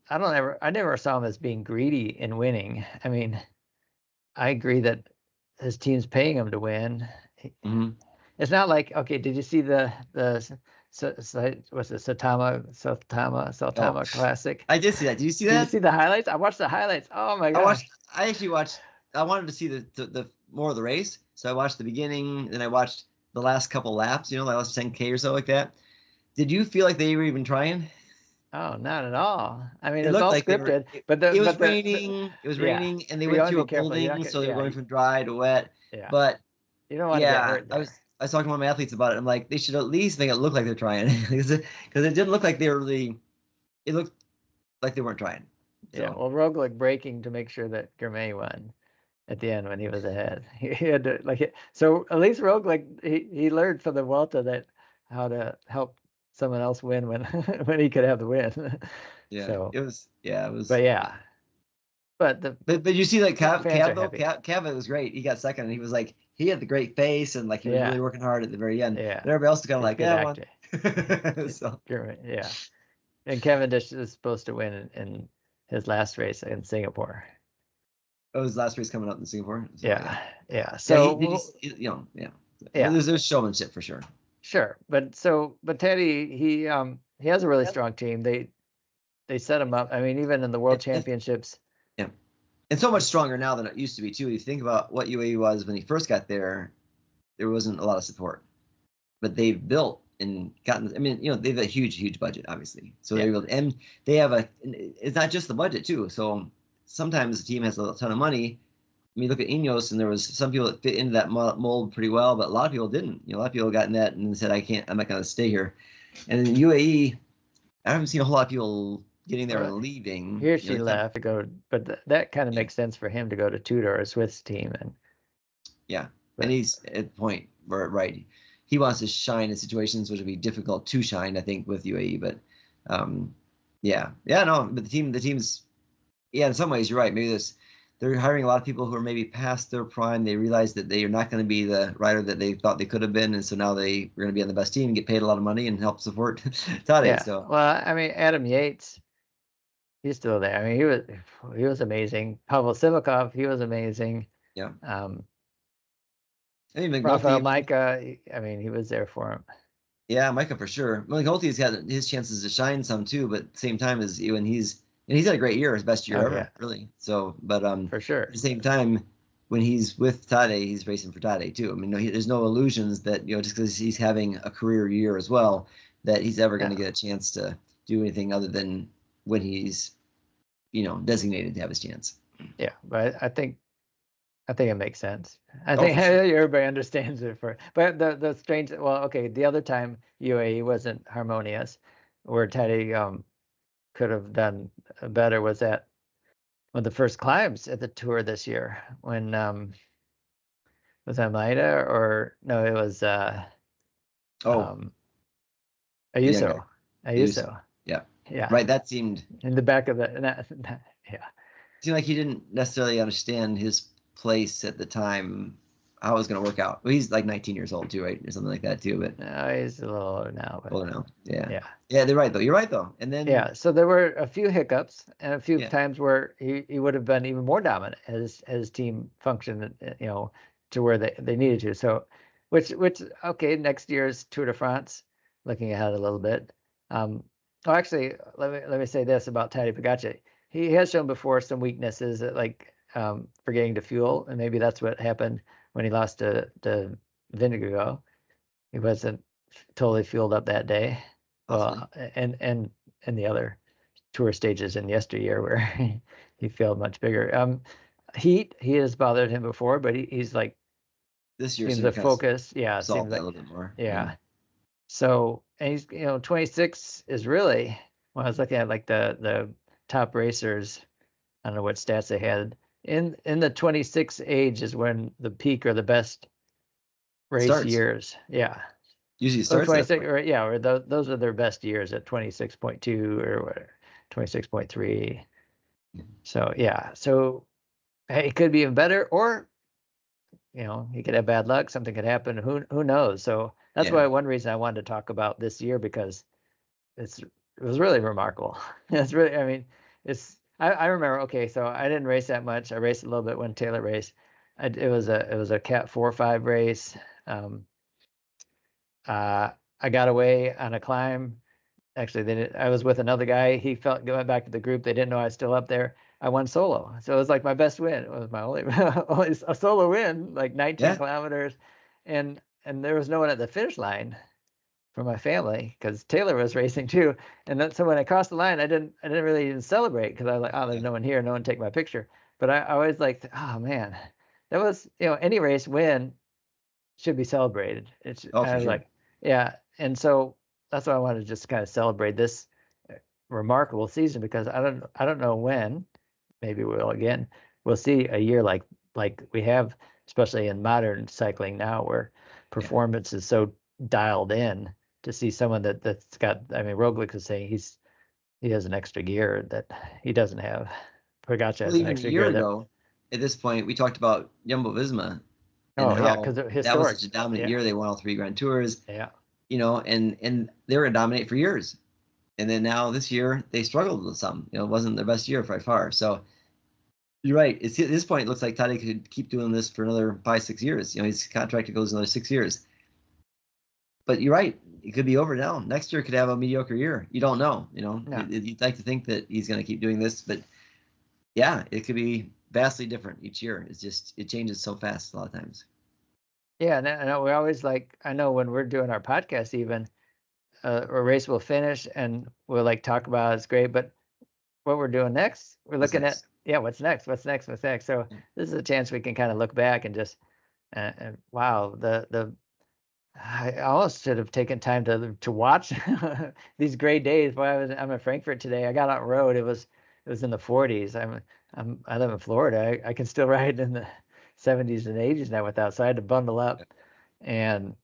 I never saw him as being greedy in winning. I mean, I agree that his team's paying him to win. Mm-hmm. It's not like, okay, did you see the what's the Sultama Classic? I did see that. Did you see that? Did you see the highlights? I watched the highlights. Oh my gosh. I actually watched. I wanted to see the more of the race, so I watched the beginning, then I watched the last couple laps. The last 10K or so like that. Did you feel like they were even trying? Oh, not at all. I mean, It it's looked all like scripted, it was raining. It was raining, and they went through a building, so they were going from dry to wet. Yeah. But you don't want to get hurt there. I was talking to one of my athletes about it. I'm like, they should at least make it look like they're trying, because it didn't look like they were really. It looked like they weren't trying. So. Yeah. Well, Roglic braking to make sure that Gourmet won at the end when he was ahead. He had to so at least Roglic he learned from the Vuelta that how to help someone else win when when he could have the win. Yeah. So it was. But yeah. But you see like Cav was great. He got second, and he was like he had the great face, and like he was really working hard at the very end. Yeah. And everybody else was kind of like, so yeah. And Cavendish is supposed to win in his last race in Singapore. Oh, his last race coming up in Singapore. So, yeah. So there's showmanship for sure. Sure, but Teddy he has a really strong team. They set him up. I mean, even in the World Championships. Yeah, and so much stronger now than it used to be too. You think about what UAE was when he first got there. There wasn't a lot of support, but they've built and gotten. I mean, they have a huge budget, obviously. So they're able to, and they have it's not just the budget too. So sometimes the team has a ton of money. I mean, look at Ineos, and there was some people that fit into that mold pretty well, but a lot of people didn't. A lot of people got in that and said, I'm not going to stay here. And in UAE, I haven't seen a whole lot of people getting there and leaving. Here she left to go, but that kind of makes sense for him to go to Tudor, a Swiss team. And and he's at the point where, he wants to shine in situations which would be difficult to shine, I think, with UAE. But, but the team's, in some ways, you're right. Maybe they're hiring a lot of people who are maybe past their prime. They realize that they are not going to be the rider that they thought they could have been, and so now they are going to be on the best team and get paid a lot of money and help support Tadej. Yeah. So. Well, I mean, Adam Yates, he's still there. I mean, he was amazing. Pavel Sivakov, he was amazing. Yeah. Rafael Micah, I mean, he was there for him. Yeah, Micah for sure. McNulty's got his chances to shine some too, but at the same time as when he's had a great year, his best year ever, really. So, but for sure. At the same time, when he's with Tadej, he's racing for Tadej too. I mean, there's no illusions that just because he's having a career year as well, that he's ever going to get a chance to do anything other than when he's, designated to have his chance. Yeah, but I think it makes sense. I think everybody understands it. But the strange. Well, okay, the other time UAE wasn't harmonious, where Tadej could have done better was at one of the first climbs at the Tour this year when was that Maida or no, it was Ayuso. Ayuso. Yeah. Right. That seemed in the back of the seemed like he didn't necessarily understand his place at the time, how it was going to work out. Well, he's like 19 years old too, right, or something like that too. But no, he's a little older now. Older now. Yeah. They're right though. You're right though. And then so there were a few hiccups and a few times where he would have been even more dominant as his team functioned, to where they needed to. So, which okay, next year's Tour de France, looking ahead a little bit. Actually, let me say this about Tadej Pogačar. He has shown before some weaknesses, like forgetting to fuel, and maybe that's what happened when he lost to Vingegaard. He wasn't totally fueled up that day. Well, and the other Tour stages in yesteryear where he failed much bigger. He has bothered him before, but he's like This year seems seemed to to kind of focus. Yeah, it solve seems that like a little bit more. yeah. So, and he's 26 is really when I was looking at like the top racers. I don't know what stats they had. In the 26 age is when the peak or the best race Starts. years. Yeah. Usually it So starts that 26, point. or yeah, or those are their best years at 26.2 or whatever, 26.3. So yeah, so hey, it could be even better, or he could have bad luck. Something could happen. Who knows? So that's Yeah. why one reason I wanted to talk about this year, because it was really remarkable. It's really, I mean, I remember. Okay, so I didn't race that much. I raced a little bit when Taylor raced. It was a Cat 4-5 race. Um, I got away on a climb. Actually, I was with another guy. He felt going back to the group. They didn't know I was still up there. I won solo, so it was like my best win. It was my only, only a solo win, like 19 Yeah. kilometers, and there was no one at the finish line for my family because Taylor was racing too. And then so when I crossed the line, I didn't really even celebrate because I was like, oh, there's no one here, no one take my picture. But I always like, oh man, that was any race win should be celebrated. Oh, I for was sure. like, yeah, and so that's why I wanted to just kind of celebrate this remarkable season, because I don't know when, maybe we'll again, we'll see a year like we have, especially in modern cycling now, where Yeah. performance is so dialed in. To see someone that's got, I mean, Roglic is saying he has an extra gear that he doesn't have. Pogačar Well, has an even a extra year gear that, ago, at this point, we talked about Jumbo-Visma and oh yeah, because how that was historic. such a dominant Yeah, year. They won all 3 Grand Tours, yeah, and they were gonna dominate for years. And then now this year they struggled with some. It wasn't their best year by far. So you're right. At this point, it looks like Tadej could keep doing this for another 5-6 years. His contract goes another 6 years. But you're right. It could be over now. Next year could have a mediocre year. You don't know. no. You'd like to think that he's going to keep doing this, but yeah, it could be vastly different each year. It changes so fast a lot of times. Yeah, and I know we always like, I know when we're doing our podcast, even a race will finish and we'll like talk about it's great, but what we're doing next, we're What's looking at, next? yeah, what's next, what's next, what's next. So this is a chance we can kind of look back and just, wow, I almost should have taken time to watch these great days. Boy, I'm in Frankfurt today. I got on the road. It was in the 40s. I live in Florida. I can still ride in the 70s and 80s now without. So I had to bundle up, and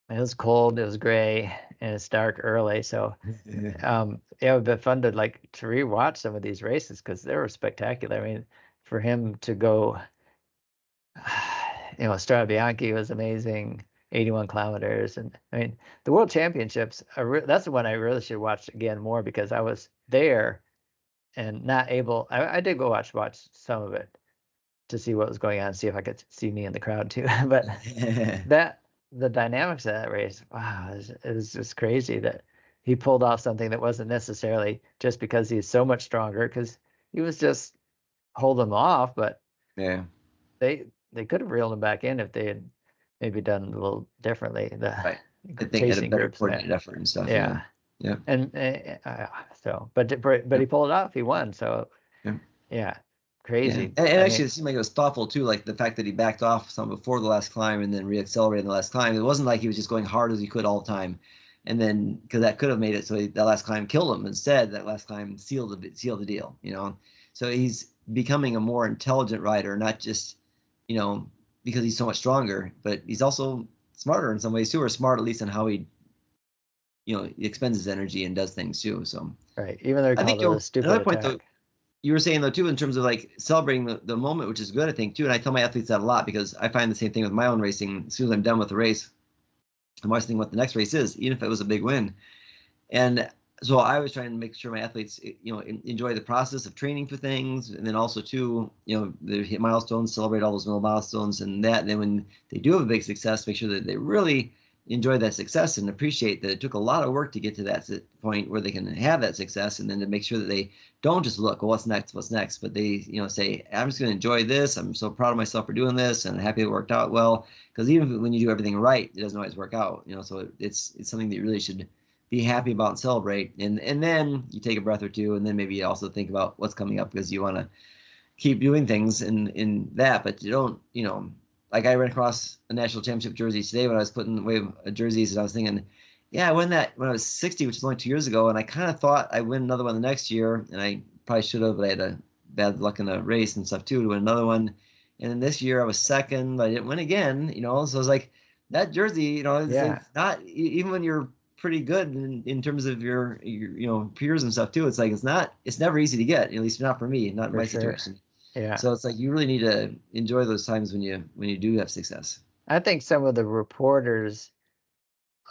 it was cold. It was gray, and it's dark early. So yeah, it would be fun to rewatch some of these races because they were spectacular. I mean, for him to go, Strada Bianchi was amazing, 81 kilometers. And I mean, the World Championships, that's the one I really should watch again more, because I was there and not able, I did go watch some of it to see what was going on, see if I could see me in the crowd too. But the dynamics of that race, wow, it was just crazy that he pulled off something that wasn't necessarily just because he's so much stronger, because he was just holding them off, but Yeah. they could have reeled him back in if they had maybe done a little differently. The Right. I think at a chasing better groups, coordinated effort and stuff. Yeah. yeah, Yeah. and so, but he pulled it off. He won. So Yeah. yeah, Yeah, crazy. and I actually, mean, it seemed like it was thoughtful too. Like the fact that he backed off some before the last climb and then reaccelerated in the last climb. It wasn't like he was just going hard as he could all the time, and then because that could have made it so that last climb killed him. Instead, that last climb sealed the deal. So he's becoming a more intelligent rider, not just because he's so much stronger, but he's also smarter in some ways too, or smart at least in how he expends his energy and does things too. So right. Even though he I called think it a stupid another point though. attack. You were saying though too in terms of like celebrating the moment, which is good, I think too. And I tell my athletes that a lot because I find the same thing with my own racing. As soon as I'm done with the race, I'm always thinking what the next race is, even if it was a big win. And so I was trying to make sure my athletes, enjoy the process of training for things, and then also too, they hit milestones, celebrate all those little milestones, and that. And then when they do have a big success, make sure that they really enjoy that success and appreciate that it took a lot of work to get to that point where they can have that success, and then to make sure that they don't just look, well, what's next, but they, say, I'm just going to enjoy this. I'm so proud of myself for doing this, and happy it worked out well. Because even when you do everything right, it doesn't always work out. So it's something that you really should be happy about and celebrate. And then you take a breath or two, and then maybe you also think about what's coming up because you want to keep doing things in that, but you don't, like I ran across a national championship jersey today when I was putting away jerseys, and I was thinking, yeah, I won that when I was 60, which is only 2 years ago, and I kind of thought I'd win another one the next year, and I probably should have, but I had a bad luck in the race and stuff too to win another one. And then this year I was second, but I didn't win again, So I was like, that jersey, it's not, even when you're pretty good in terms of your peers and stuff too, it's like it's never easy to get, at least not for me, not in my situation. Yeah. So it's like you really need to enjoy those times when you do have success. I think some of the reporters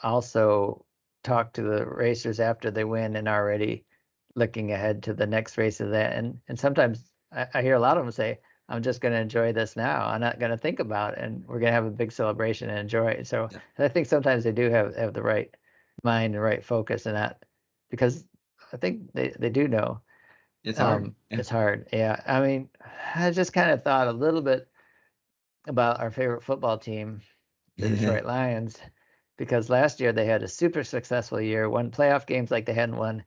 also talk to the racers after they win and already looking ahead to the next race of that. And sometimes I hear a lot of them say, I'm just going to enjoy this now. I'm not going to think about it, and we're going to have a big celebration and enjoy it. So I think sometimes they do have the right mind and right focus in that, because I think they do know. It's hard. It's hard. Yeah. I mean, I just kind of thought a little bit about our favorite football team, the Detroit Lions, because last year they had a super successful year, won playoff games like they hadn't won,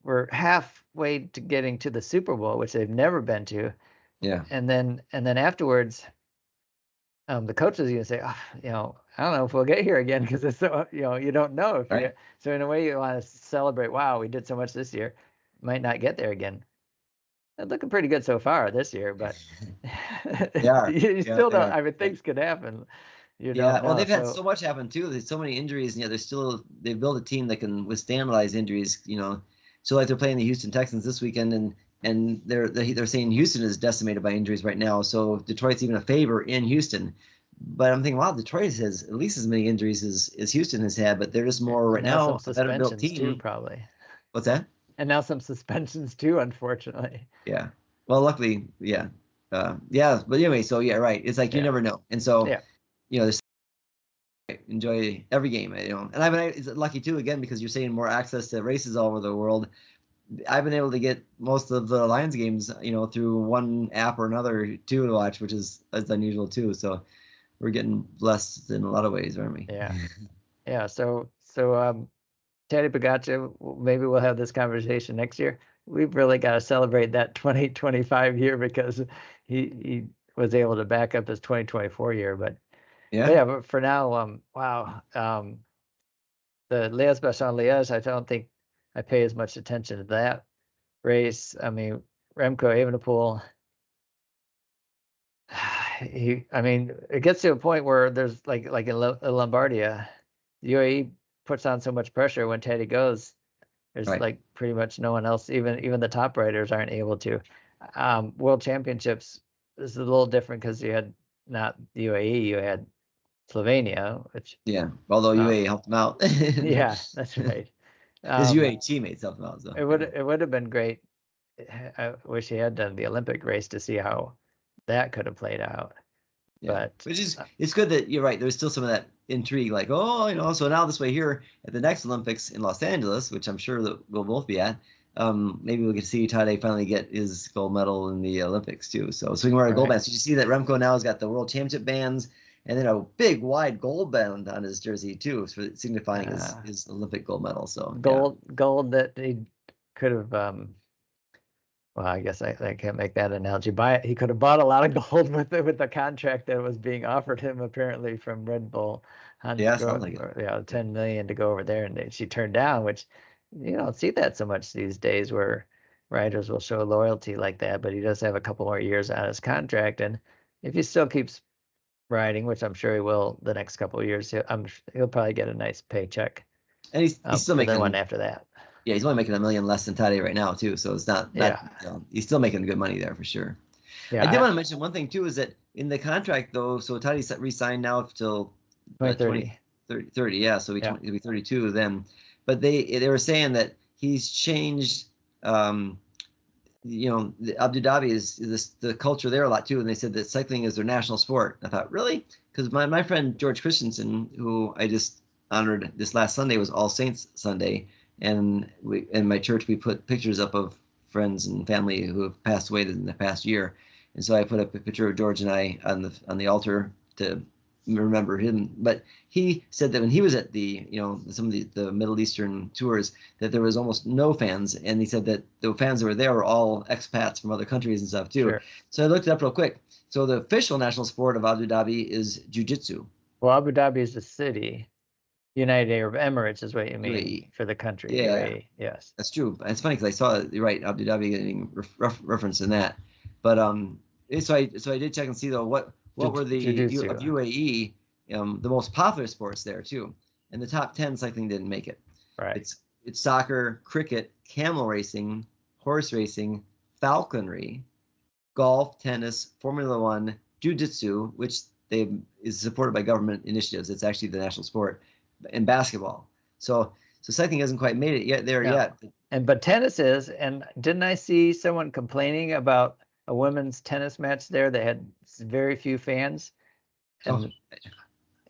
were halfway to getting to the Super Bowl, which they've never been to. Yeah. And then afterwards, the coaches are going to say, I don't know if we'll get here again, because it's so, you don't know. So in a way, you want to celebrate, wow, we did so much this year, might not get there again. They're looking pretty good so far this year, but you still don't. I mean, things could happen. Well, they've had so much happen too. There's so many injuries, and yet they've built a team that can withstand all these injuries. So like they're playing the Houston Texans this weekend, and they're saying Houston is decimated by injuries right now. So Detroit's even a favor in Houston. But I'm thinking, wow, Detroit has at least as many injuries as Houston has had, but they're just more right now a better built team. Too, probably. What's that? And now some suspensions too, unfortunately. Yeah. Well, luckily, yeah. But anyway, so yeah, right. It's like you never know, and so there's enjoy every game, And I've been lucky too, again, because you're saying more access to races all over the world. I've been able to get most of the Lions games, through one app or another too to watch, which is unusual too. So we're getting blessed in a lot of ways, aren't we? Yeah. Yeah. So Tadej Pogačar, maybe we'll have this conversation next year. We've really got to celebrate that 2025 year, because he was able to back up his 2024 year. But but for now, wow. The Liège-Bastogne-Liège, I don't think I pay as much attention to that race. I mean, Remco Evenepoel, it gets to a point where there's like in Lombardia, the UAE puts on so much pressure when Teddy goes. There's like pretty much no one else, even the top riders aren't able to. World Championships is a little different because you had not the UAE, you had Slovenia, which although UAE helped them out. Yeah, that's right. His UAE teammates helped him out. So. It would have been great. I wish he had done the Olympic race to see how that could have played out. But which is it's good that you're right. There's still some of that intrigue, like so now this way here at the next Olympics in Los Angeles, which I'm sure that we'll both be at. Maybe we can see Tadej finally get his gold medal in the Olympics too. So we can wear a gold band. So you see that Remco now has got the World Championship bands, and then a big wide gold band on his jersey too, signifying his Olympic gold medal. So gold that he could have. Well, I guess I can't make that analogy. He could have bought a lot of gold with the contract that was being offered him apparently from Red Bull. Sounds like it. $10 million to go over there, and she turned down, which you don't see that so much these days, where riders will show loyalty like that. But he does have a couple more years on his contract, and if he still keeps riding, which I'm sure he will the next couple of years, he'll probably get a nice paycheck. And he's still making one after that. Yeah, he's only making $1 million less than Tadej right now too, so it's not. He's still making good money there for sure. Yeah, I did want to mention one thing too, is that in the contract though, so Tadej re-signed now till 2030. Yeah, so it'll be 32 then. But they were saying that he's changed. Abu Dhabi is the culture there a lot too, and they said that cycling is their national sport. I thought, really? Because my friend George Christensen, who I just honored this last Sunday, was All Saints Sunday. And in my church, we put pictures up of friends and family who have passed away in the past year. And so I put up a picture of George and I on the altar to remember him, but he said that when he was at the, some of the Middle Eastern tours, that there was almost no fans, and he said that the fans that were there were all expats from other countries and stuff too. Sure. So I looked it up real quick. So the official national sport of Abu Dhabi is jiu-jitsu. Well, Abu Dhabi is the city. United Arab Emirates is what you mean UAE. for the country. Yeah, UAE, yes. that's true. It's funny because I saw, you're right, Abu Dhabi getting reference in that. But so I did check and see though what were the Jiu-jitsu. of UAE the most popular sports there too, and the top 10 cycling didn't make it. Right. It's soccer, cricket, camel racing, horse racing, falconry, golf, tennis, Formula One, jiu-jitsu, which is supported by government initiatives. It's actually the national sport, and basketball. So cycling hasn't quite made it yet yet. But tennis is, and didn't I see someone complaining about a women's tennis match there that had very few fans? And,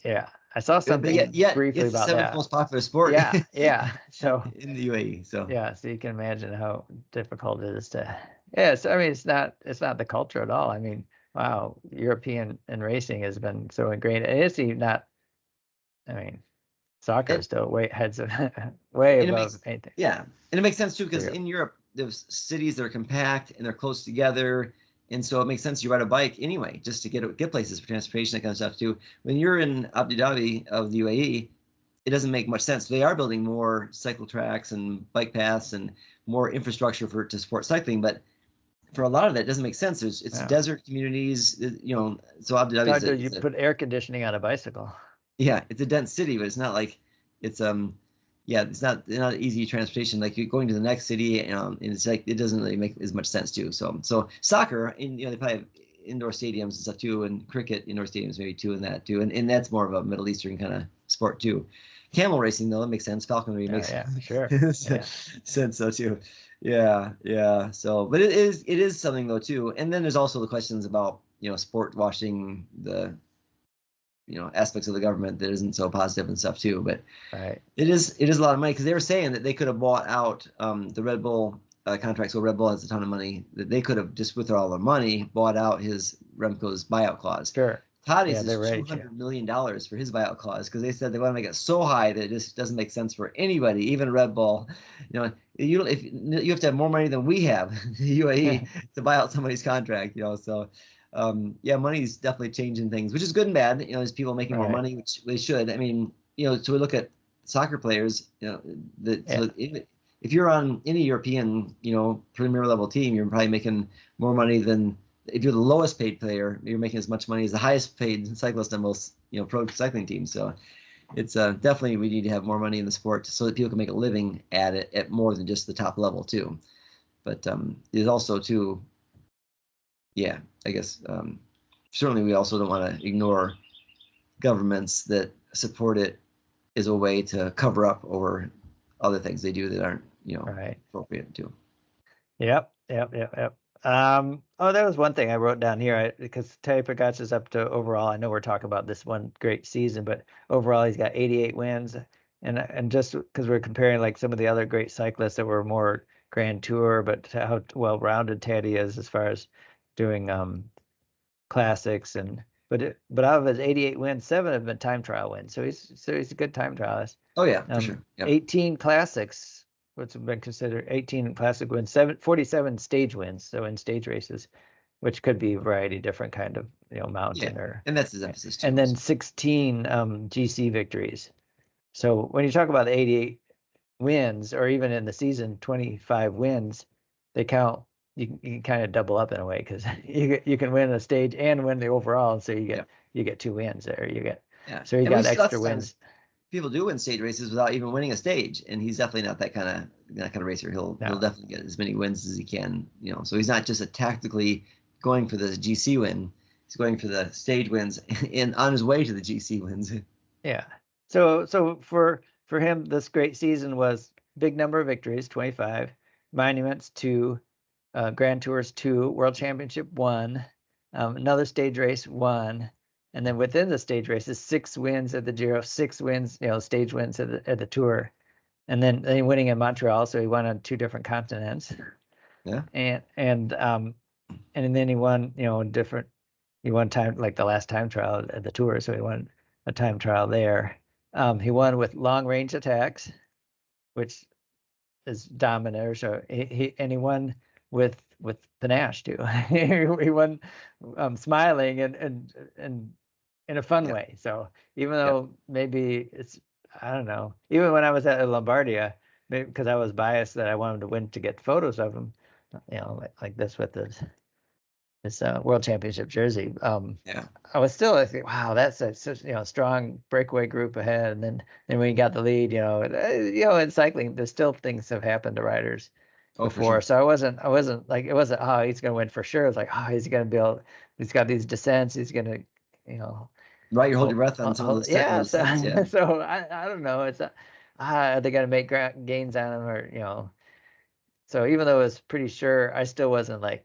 yeah, I saw something briefly it's about the 7th that. most popular sport. Yeah. So in the UAE. So so you can imagine how difficult it is to. Yes, I mean it's not the culture at all. I mean, wow, European and racing has been so ingrained. It's not. I mean, soccer is still way above anything. Yeah, and it makes sense too because in Europe there's cities that are compact and they're close together, and so it makes sense you ride a bike anyway just to get places for transportation, that kind of stuff too. When you're in Abu Dhabi of the UAE, it doesn't make much sense. They are building more cycle tracks and bike paths and more infrastructure to support cycling, but for a lot of that, it doesn't make sense. It's desert communities, So Abu Dhabi you put air conditioning on a bicycle. Yeah, it's a dense city, but it's not like it's it's not easy transportation. Like you're going to the next city, and it's like it doesn't really make as much sense too. So soccer, they probably have indoor stadiums and stuff too, and cricket indoor stadiums maybe too, and that too, and that's more of a Middle Eastern kind of sport too. Camel racing though, that makes sense. Falconry makes sense though too. Yeah. So, but it is something though too. And then there's also the questions about sport washing, the aspects of the government that isn't so positive and stuff too. But it is a lot of money because they were saying that they could have bought out the Red Bull contract. So Red Bull has a ton of money that they could have just with all their money bought out Remco's buyout clause. sure. Tadej is $200 million for his buyout clause because they said they want to make it so high that it just doesn't make sense for anybody, even Red Bull. You have to have more money than we have, the UAE, to buy out somebody's contract. So. Money is definitely changing things, which is good and bad. There's people making more money, which they should. I mean, so we look at soccer players. So if you're on any European, premier level team, you're probably making more money than if you're the lowest paid player. You're making as much money as the highest paid cyclist on most, pro cycling teams. So it's definitely we need to have more money in the sport so that people can make a living at it at more than just the top level too. But there's also too. Yeah, I guess certainly we also don't want to ignore governments that support it as a way to cover up over other things they do that aren't, appropriate too. Yep. There was one thing I wrote down here because Tadej Pogačar is up to overall. I know we're talking about this one great season, but overall he's got 88 wins, and just because we're comparing like some of the other great cyclists that were more Grand Tour, but how well-rounded Tadej is as far as doing classics but out of his 88 wins, 7 have been time trial wins. So he's a good time trialist. Oh yeah, for sure. Yep. 18 classics, what's been considered 18 classic wins, 47 stage wins. So in stage races, which could be a variety of different kind of mountain and that's his emphasis too. And then 16 GC victories. So when you talk about the 88 wins, or even in the season 25 wins, they count. You can kind of double up in a way because you can win a stage and win the overall, and so you get 2 wins there. So you got extra wins. People do win stage races without even winning a stage, and he's definitely not that kind of racer. He'll definitely get as many wins as he can. So he's not just tactically going for the GC win; he's going for the stage wins and on his way to the GC wins. Yeah. So for him, this great season was big number of victories, 25, monuments 2. Grand Tours 2, World Championship 1, another stage race 1, and then within the stage races 6 wins at the Giro, 6 wins, stage wins at the Tour, and then winning in Montreal, so he won on 2 different continents. Yeah. And then he won, different He won time like the last time trial at the tour, so he won a time trial there. He won with long range attacks, which is dominant. So he won with panache too. He won smiling and in a fun Yeah. way. So even Yeah. though maybe it's, I don't know, even when I was at Lombardia, maybe because I was biased that I wanted to win to get photos of him, like this with this world championship jersey. Yeah. I was still, I think, wow, that's such strong breakaway group ahead. And then when you got the lead, in cycling, there's still things have happened to riders Oh, for before. sure. So I wasn't like, it wasn't, oh, he's gonna win for sure. It's like, oh, he's gonna he's got these descents, he's gonna, Right. You're holding your breath on some of those yeah. technical So descents. Yeah. so I don't know. It's are they gonna make gains on him or. So even though it was pretty sure, I still wasn't like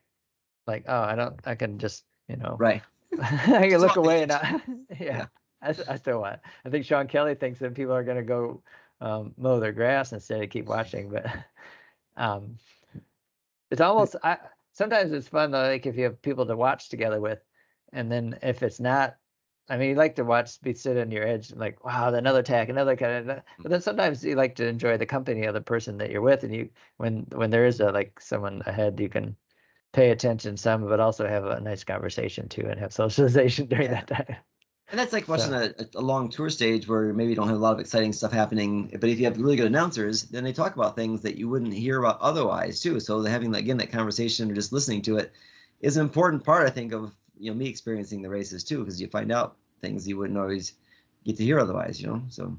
oh, I can just Right. I can It's look about the away edge. yeah. I still want. I think Sean Kelly thinks that people are gonna go mow their grass instead of keep watching, but um, it's almost sometimes it's fun though, like if you have people to watch together with, and then if it's not. I mean, you like to sit on your edge, like, wow, another tack, another kind of. But then sometimes you like to enjoy the company of the person that you're with, and when there is someone ahead, you can pay attention some, but also have a nice conversation too, and have socialization during Yeah. that time. And that's like watching So a long tour stage where maybe you don't have a lot of exciting stuff happening, but if you have really good announcers, then they talk about things that you wouldn't hear about otherwise too. So having again that conversation or just listening to it is an important part, I think, of me experiencing the races too, because you find out things you wouldn't always get to hear otherwise. So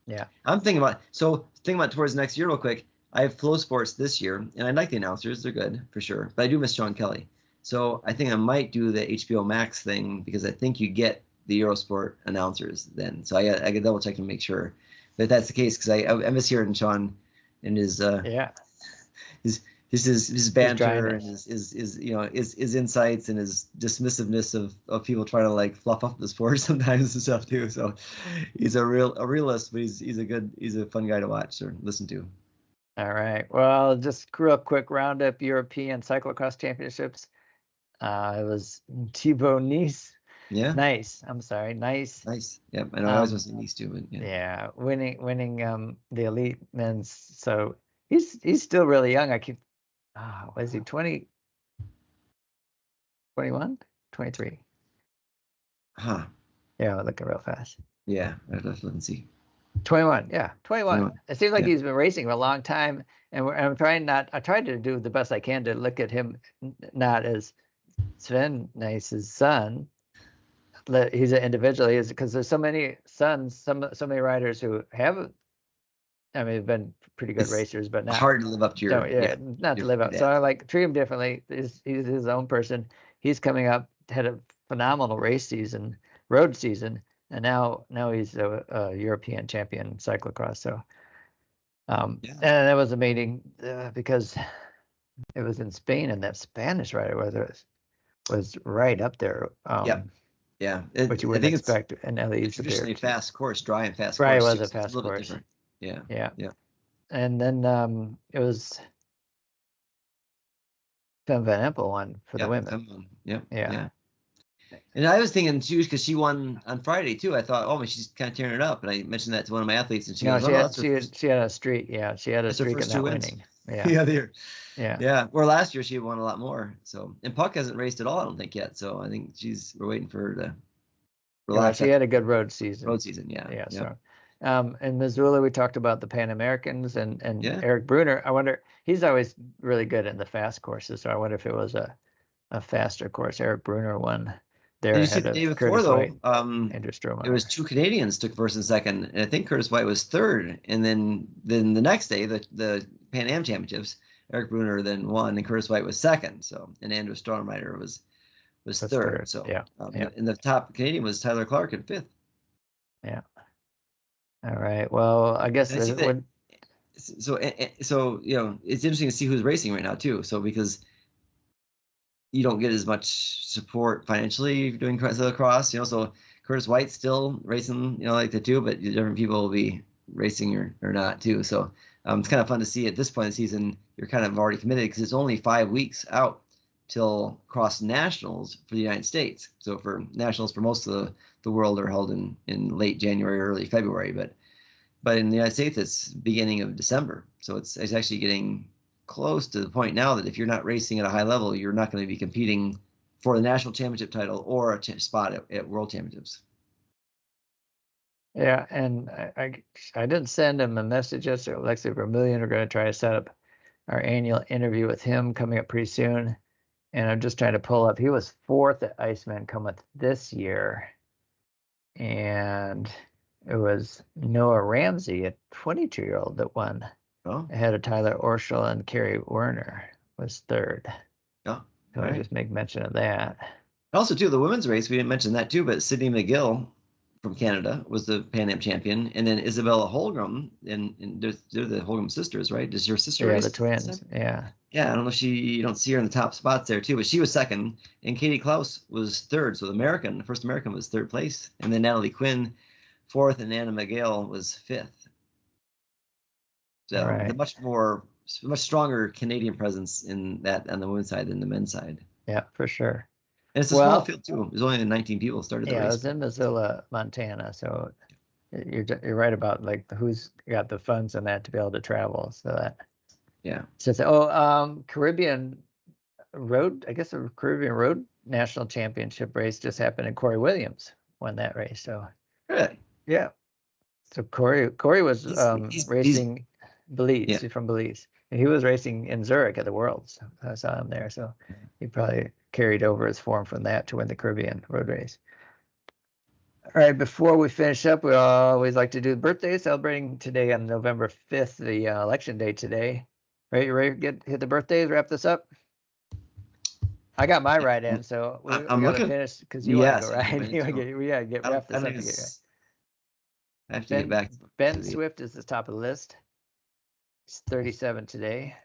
yeah, I'm thinking about towards next year real quick. I have Flow Sports this year, and I like the announcers; they're good for sure. But I do miss Sean Kelly, so I think I might do the HBO Max thing because I think you get the Eurosport announcers then. So I got double check and make sure that that's the case because I miss hearing Sean and yeah, his banter and dryness. his insights and his dismissiveness of people trying to like fluff up the sport sometimes and stuff too. So he's a realist, but he's a fun guy to watch or listen to. All right. Well, just real quick roundup: European cyclocross championships. It was Thibaut Nice. Yeah. Nice. I'm sorry. Nice. Nice. Yep. I know I always want to see these two, but yeah. Yeah, winning the elite men's. So he's still really young. Was he 20, 21, 23? Huh. Yeah, I'm looking real fast. Yeah. I have to see. 21. Yeah, 21. 21. It seems like Yeah. he's been racing for a long time, and I'm trying not. I tried to do the best I can to look at him not as Sven Nice's son. He's an individual. He is because there's so many sons, so many riders who have. I mean, have been pretty good It's racers, but not. hard to live up to your Not to live up. dad. So I like treat him differently. He's his own person. He's coming up, had a phenomenal road season, and now he's a European champion cyclocross. So and that was amazing because it was in Spain, and that Spanish rider was right up there. Yeah. Which you wouldn't expect in LA. Traditionally fast course, dry and fast Right, it course. was a So it's fast a little bit course. different. Yeah. Yeah. And then it was Van Empel won for the women. Yeah. And I was thinking too, because she won on Friday too. I thought, oh, she's kind of tearing it up. And I mentioned that to one of my athletes, and she goes, she had a streak. Yeah, she had a streak of not winning. Yeah. Yeah. Or last year she won a lot more. So, and Puck hasn't raced at all, I don't think yet. So I think we're waiting for her to relax. She had a good road season. Yeah. So, in Missoula we talked about the Pan Americans and Eric Bruner. I wonder, he's always really good in the fast courses. So I wonder if it was a faster course. Eric Bruner won. There you see the day before though, there was two Canadians took first and second, and I think Curtis White was third. And then the next day, the Pan Am Championships, Eric Bruner then won, and Curtis White was second. So, and Andrew Stormrider was third. So and the top Canadian was Tyler Clark in fifth. Yeah. All right. Well, I guess it's interesting to see who's racing right now too. So because you don't get as much support financially doing cyclocross, so Curtis White's still racing, like the two, but different people will be racing or not too. So it's kind of fun to see at this point in the season, you're kind of already committed because it's only 5 weeks out till cross nationals for the United States. So for nationals for most of the world are held in late January, early February, but in the United States it's beginning of December. So it's actually getting close to the point now that if you're not racing at a high level, you're not going to be competing for the national championship title or a spot at world championships. Yeah, and I didn't send him a message yet. So Alexei Vermillion, we're going to try to set up our annual interview with him coming up pretty soon. And I'm just trying to pull up. He was 4th at Iceman Cometh this year. And it was Noah Ramsey, a 22-year-old, that won. Oh, Ahead of Tyler Orschel and Kerry Werner was 3rd. yeah. So I just make mention of that. Also, too, the women's race, we didn't mention that too, but Sydney McGill from Canada was the Pan Am champion, and then Isabella Holmgren, and they're the Holmgren sisters, right? Does your sister race? Yeah, the twins. Yeah. Yeah, I don't know if you don't see her in the top spots there too, but she was 2nd, and Katie Klaus was 3rd. So the first American was 3rd place, and then Natalie Quinn 4th, and Anna McGill was 5th. So Right. the much stronger Canadian presence in that on the women's side than the men's side. Yeah, for sure. And it's a small field too. There's only 19 people started the race. Yeah, it was in Missoula, Montana. So you're right about like who's got the funds and that to be able to travel. So that. Yeah. So Caribbean Road, I guess the Caribbean Road National Championship race just happened, and Corey Williams won that race. So. Really? Yeah. So Corey was racing Belize. Yeah. He's from Belize. And he was racing in Zurich at the Worlds. I saw him there. So he probably carried over his form from that to win the Caribbean road race. All right, before we finish up, we always like to do birthdays, celebrating today on November 5th, the election day today. Right, you ready to hit the birthdays, wrap this up? I got my right in, so we got to finish because you want to go right. We got to wrap this up. I have to get back. Ben Swift is the top of the list. He's 37 today.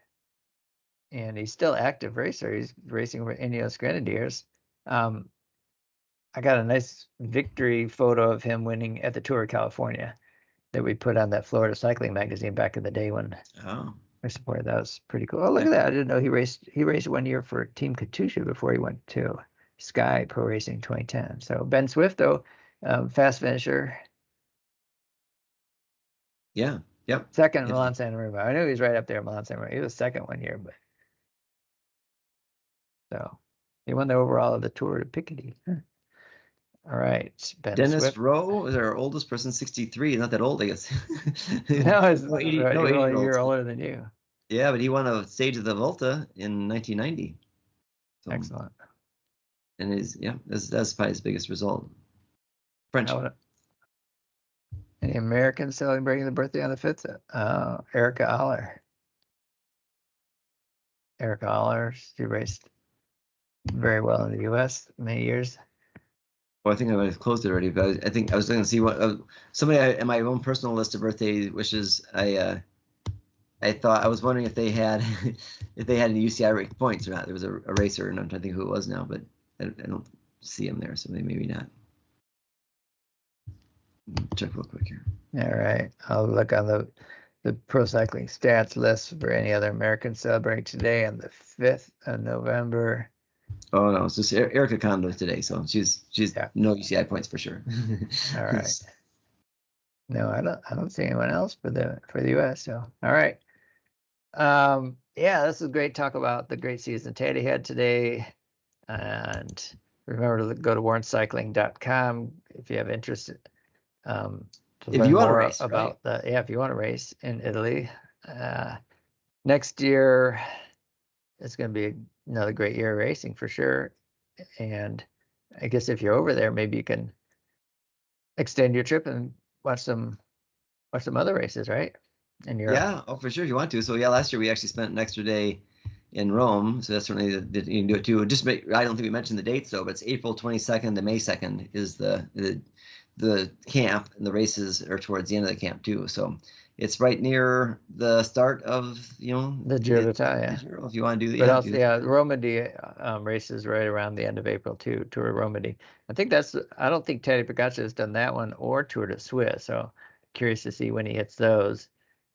And he's still active racer. He's racing with Ineos Grenadiers. I got a nice victory photo of him winning at the Tour of California that we put on that Florida Cycling magazine back in the day when we supported. That was pretty cool. Oh, look at that. I didn't know he raced 1 year for Team Katusha before he went to Sky Pro Racing 2010. So Ben Swift, though, fast finisher. Yeah. Yep. Second in Milan San Remo. I knew he was right up there in Milan San Remo. He was 2nd 1 year, but so he won the overall of the Tour de Picardy. All right, Ben Dennis Swift. Rowe is our oldest person, 63. Not that old, I guess. No, he's a year older than you. Yeah, but he won a stage of the Volta in 1990. So, excellent. And that's probably his biggest result. French. Any Americans celebrating the birthday on the 5th? Erica Aller. Erica Aller, she raced very well in the U.S. many years. Well, I think I closed it already, but I think I was going to see what somebody in my own personal list of birthday wishes. I thought I was wondering if they had any UCI points or not. There was a racer, and I'm trying to think who it was now, but I don't see him there, so maybe not. Check real quick here. All right, I'll look on the Pro Cycling Stats list for any other Americans celebrating today on the 5th of November. Oh no, it's just Erica Kondo today, so she's no UCI points for sure. All right. No, I don't see anyone else for the US. So all right. Yeah, this is great talk about the great season Tadej had today. And remember to go to warrencycling.com if you have interest if you want to race about if you want to race in Italy. Next year it's going to be another great year of racing for sure. And I guess if you're over there, maybe you can extend your trip and watch some other races, right? In Europe. Yeah, for sure if you want to. So last year we actually spent an extra day in Rome, so that's certainly you can do it too. I don't think we mentioned the dates though, but it's April 22nd to May 2nd is the camp, and the races are towards the end of the camp too. So it's right near the start of the Giro d'Italia. If you want to do but also, Romandy races right around the end of April too. Tour of Romandy. I don't think Tadej Pogačar has done that one or Tour de Suisse. So curious to see when he hits those.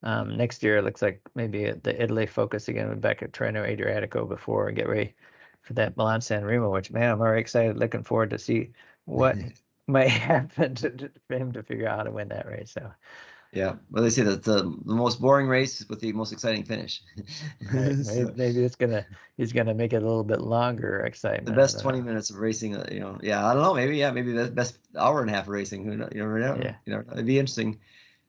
Next year it looks like maybe the Italy focus again with back at Treno Adriatico before we get ready for that Milan San Remo, which, man, I'm already excited, looking forward to see what might happen for him to figure out how to win that race. So Yeah, well, they say that's the most boring race with the most exciting finish. right, So, maybe he's gonna make it a little bit longer excitement. the best 20 minutes of racing, yeah, I don't know, maybe the best hour and a half of racing. You never know. Yeah. It'd be interesting.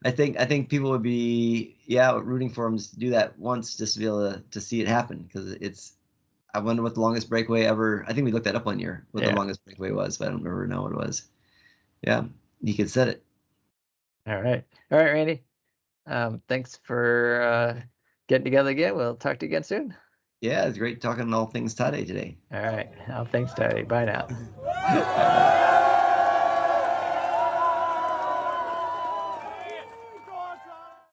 I think people would be rooting for him just to do that once, just to be able to see it happen, because I wonder what the longest breakaway ever. I think we looked that up one year, what the longest breakaway was, but I don't remember now what it was. Yeah, he could set it. All right, Randy. Thanks for getting together again. We'll talk to you again soon. Yeah, it's great talking all things Tadej today. All right. Thanks, Tadej. Bye now.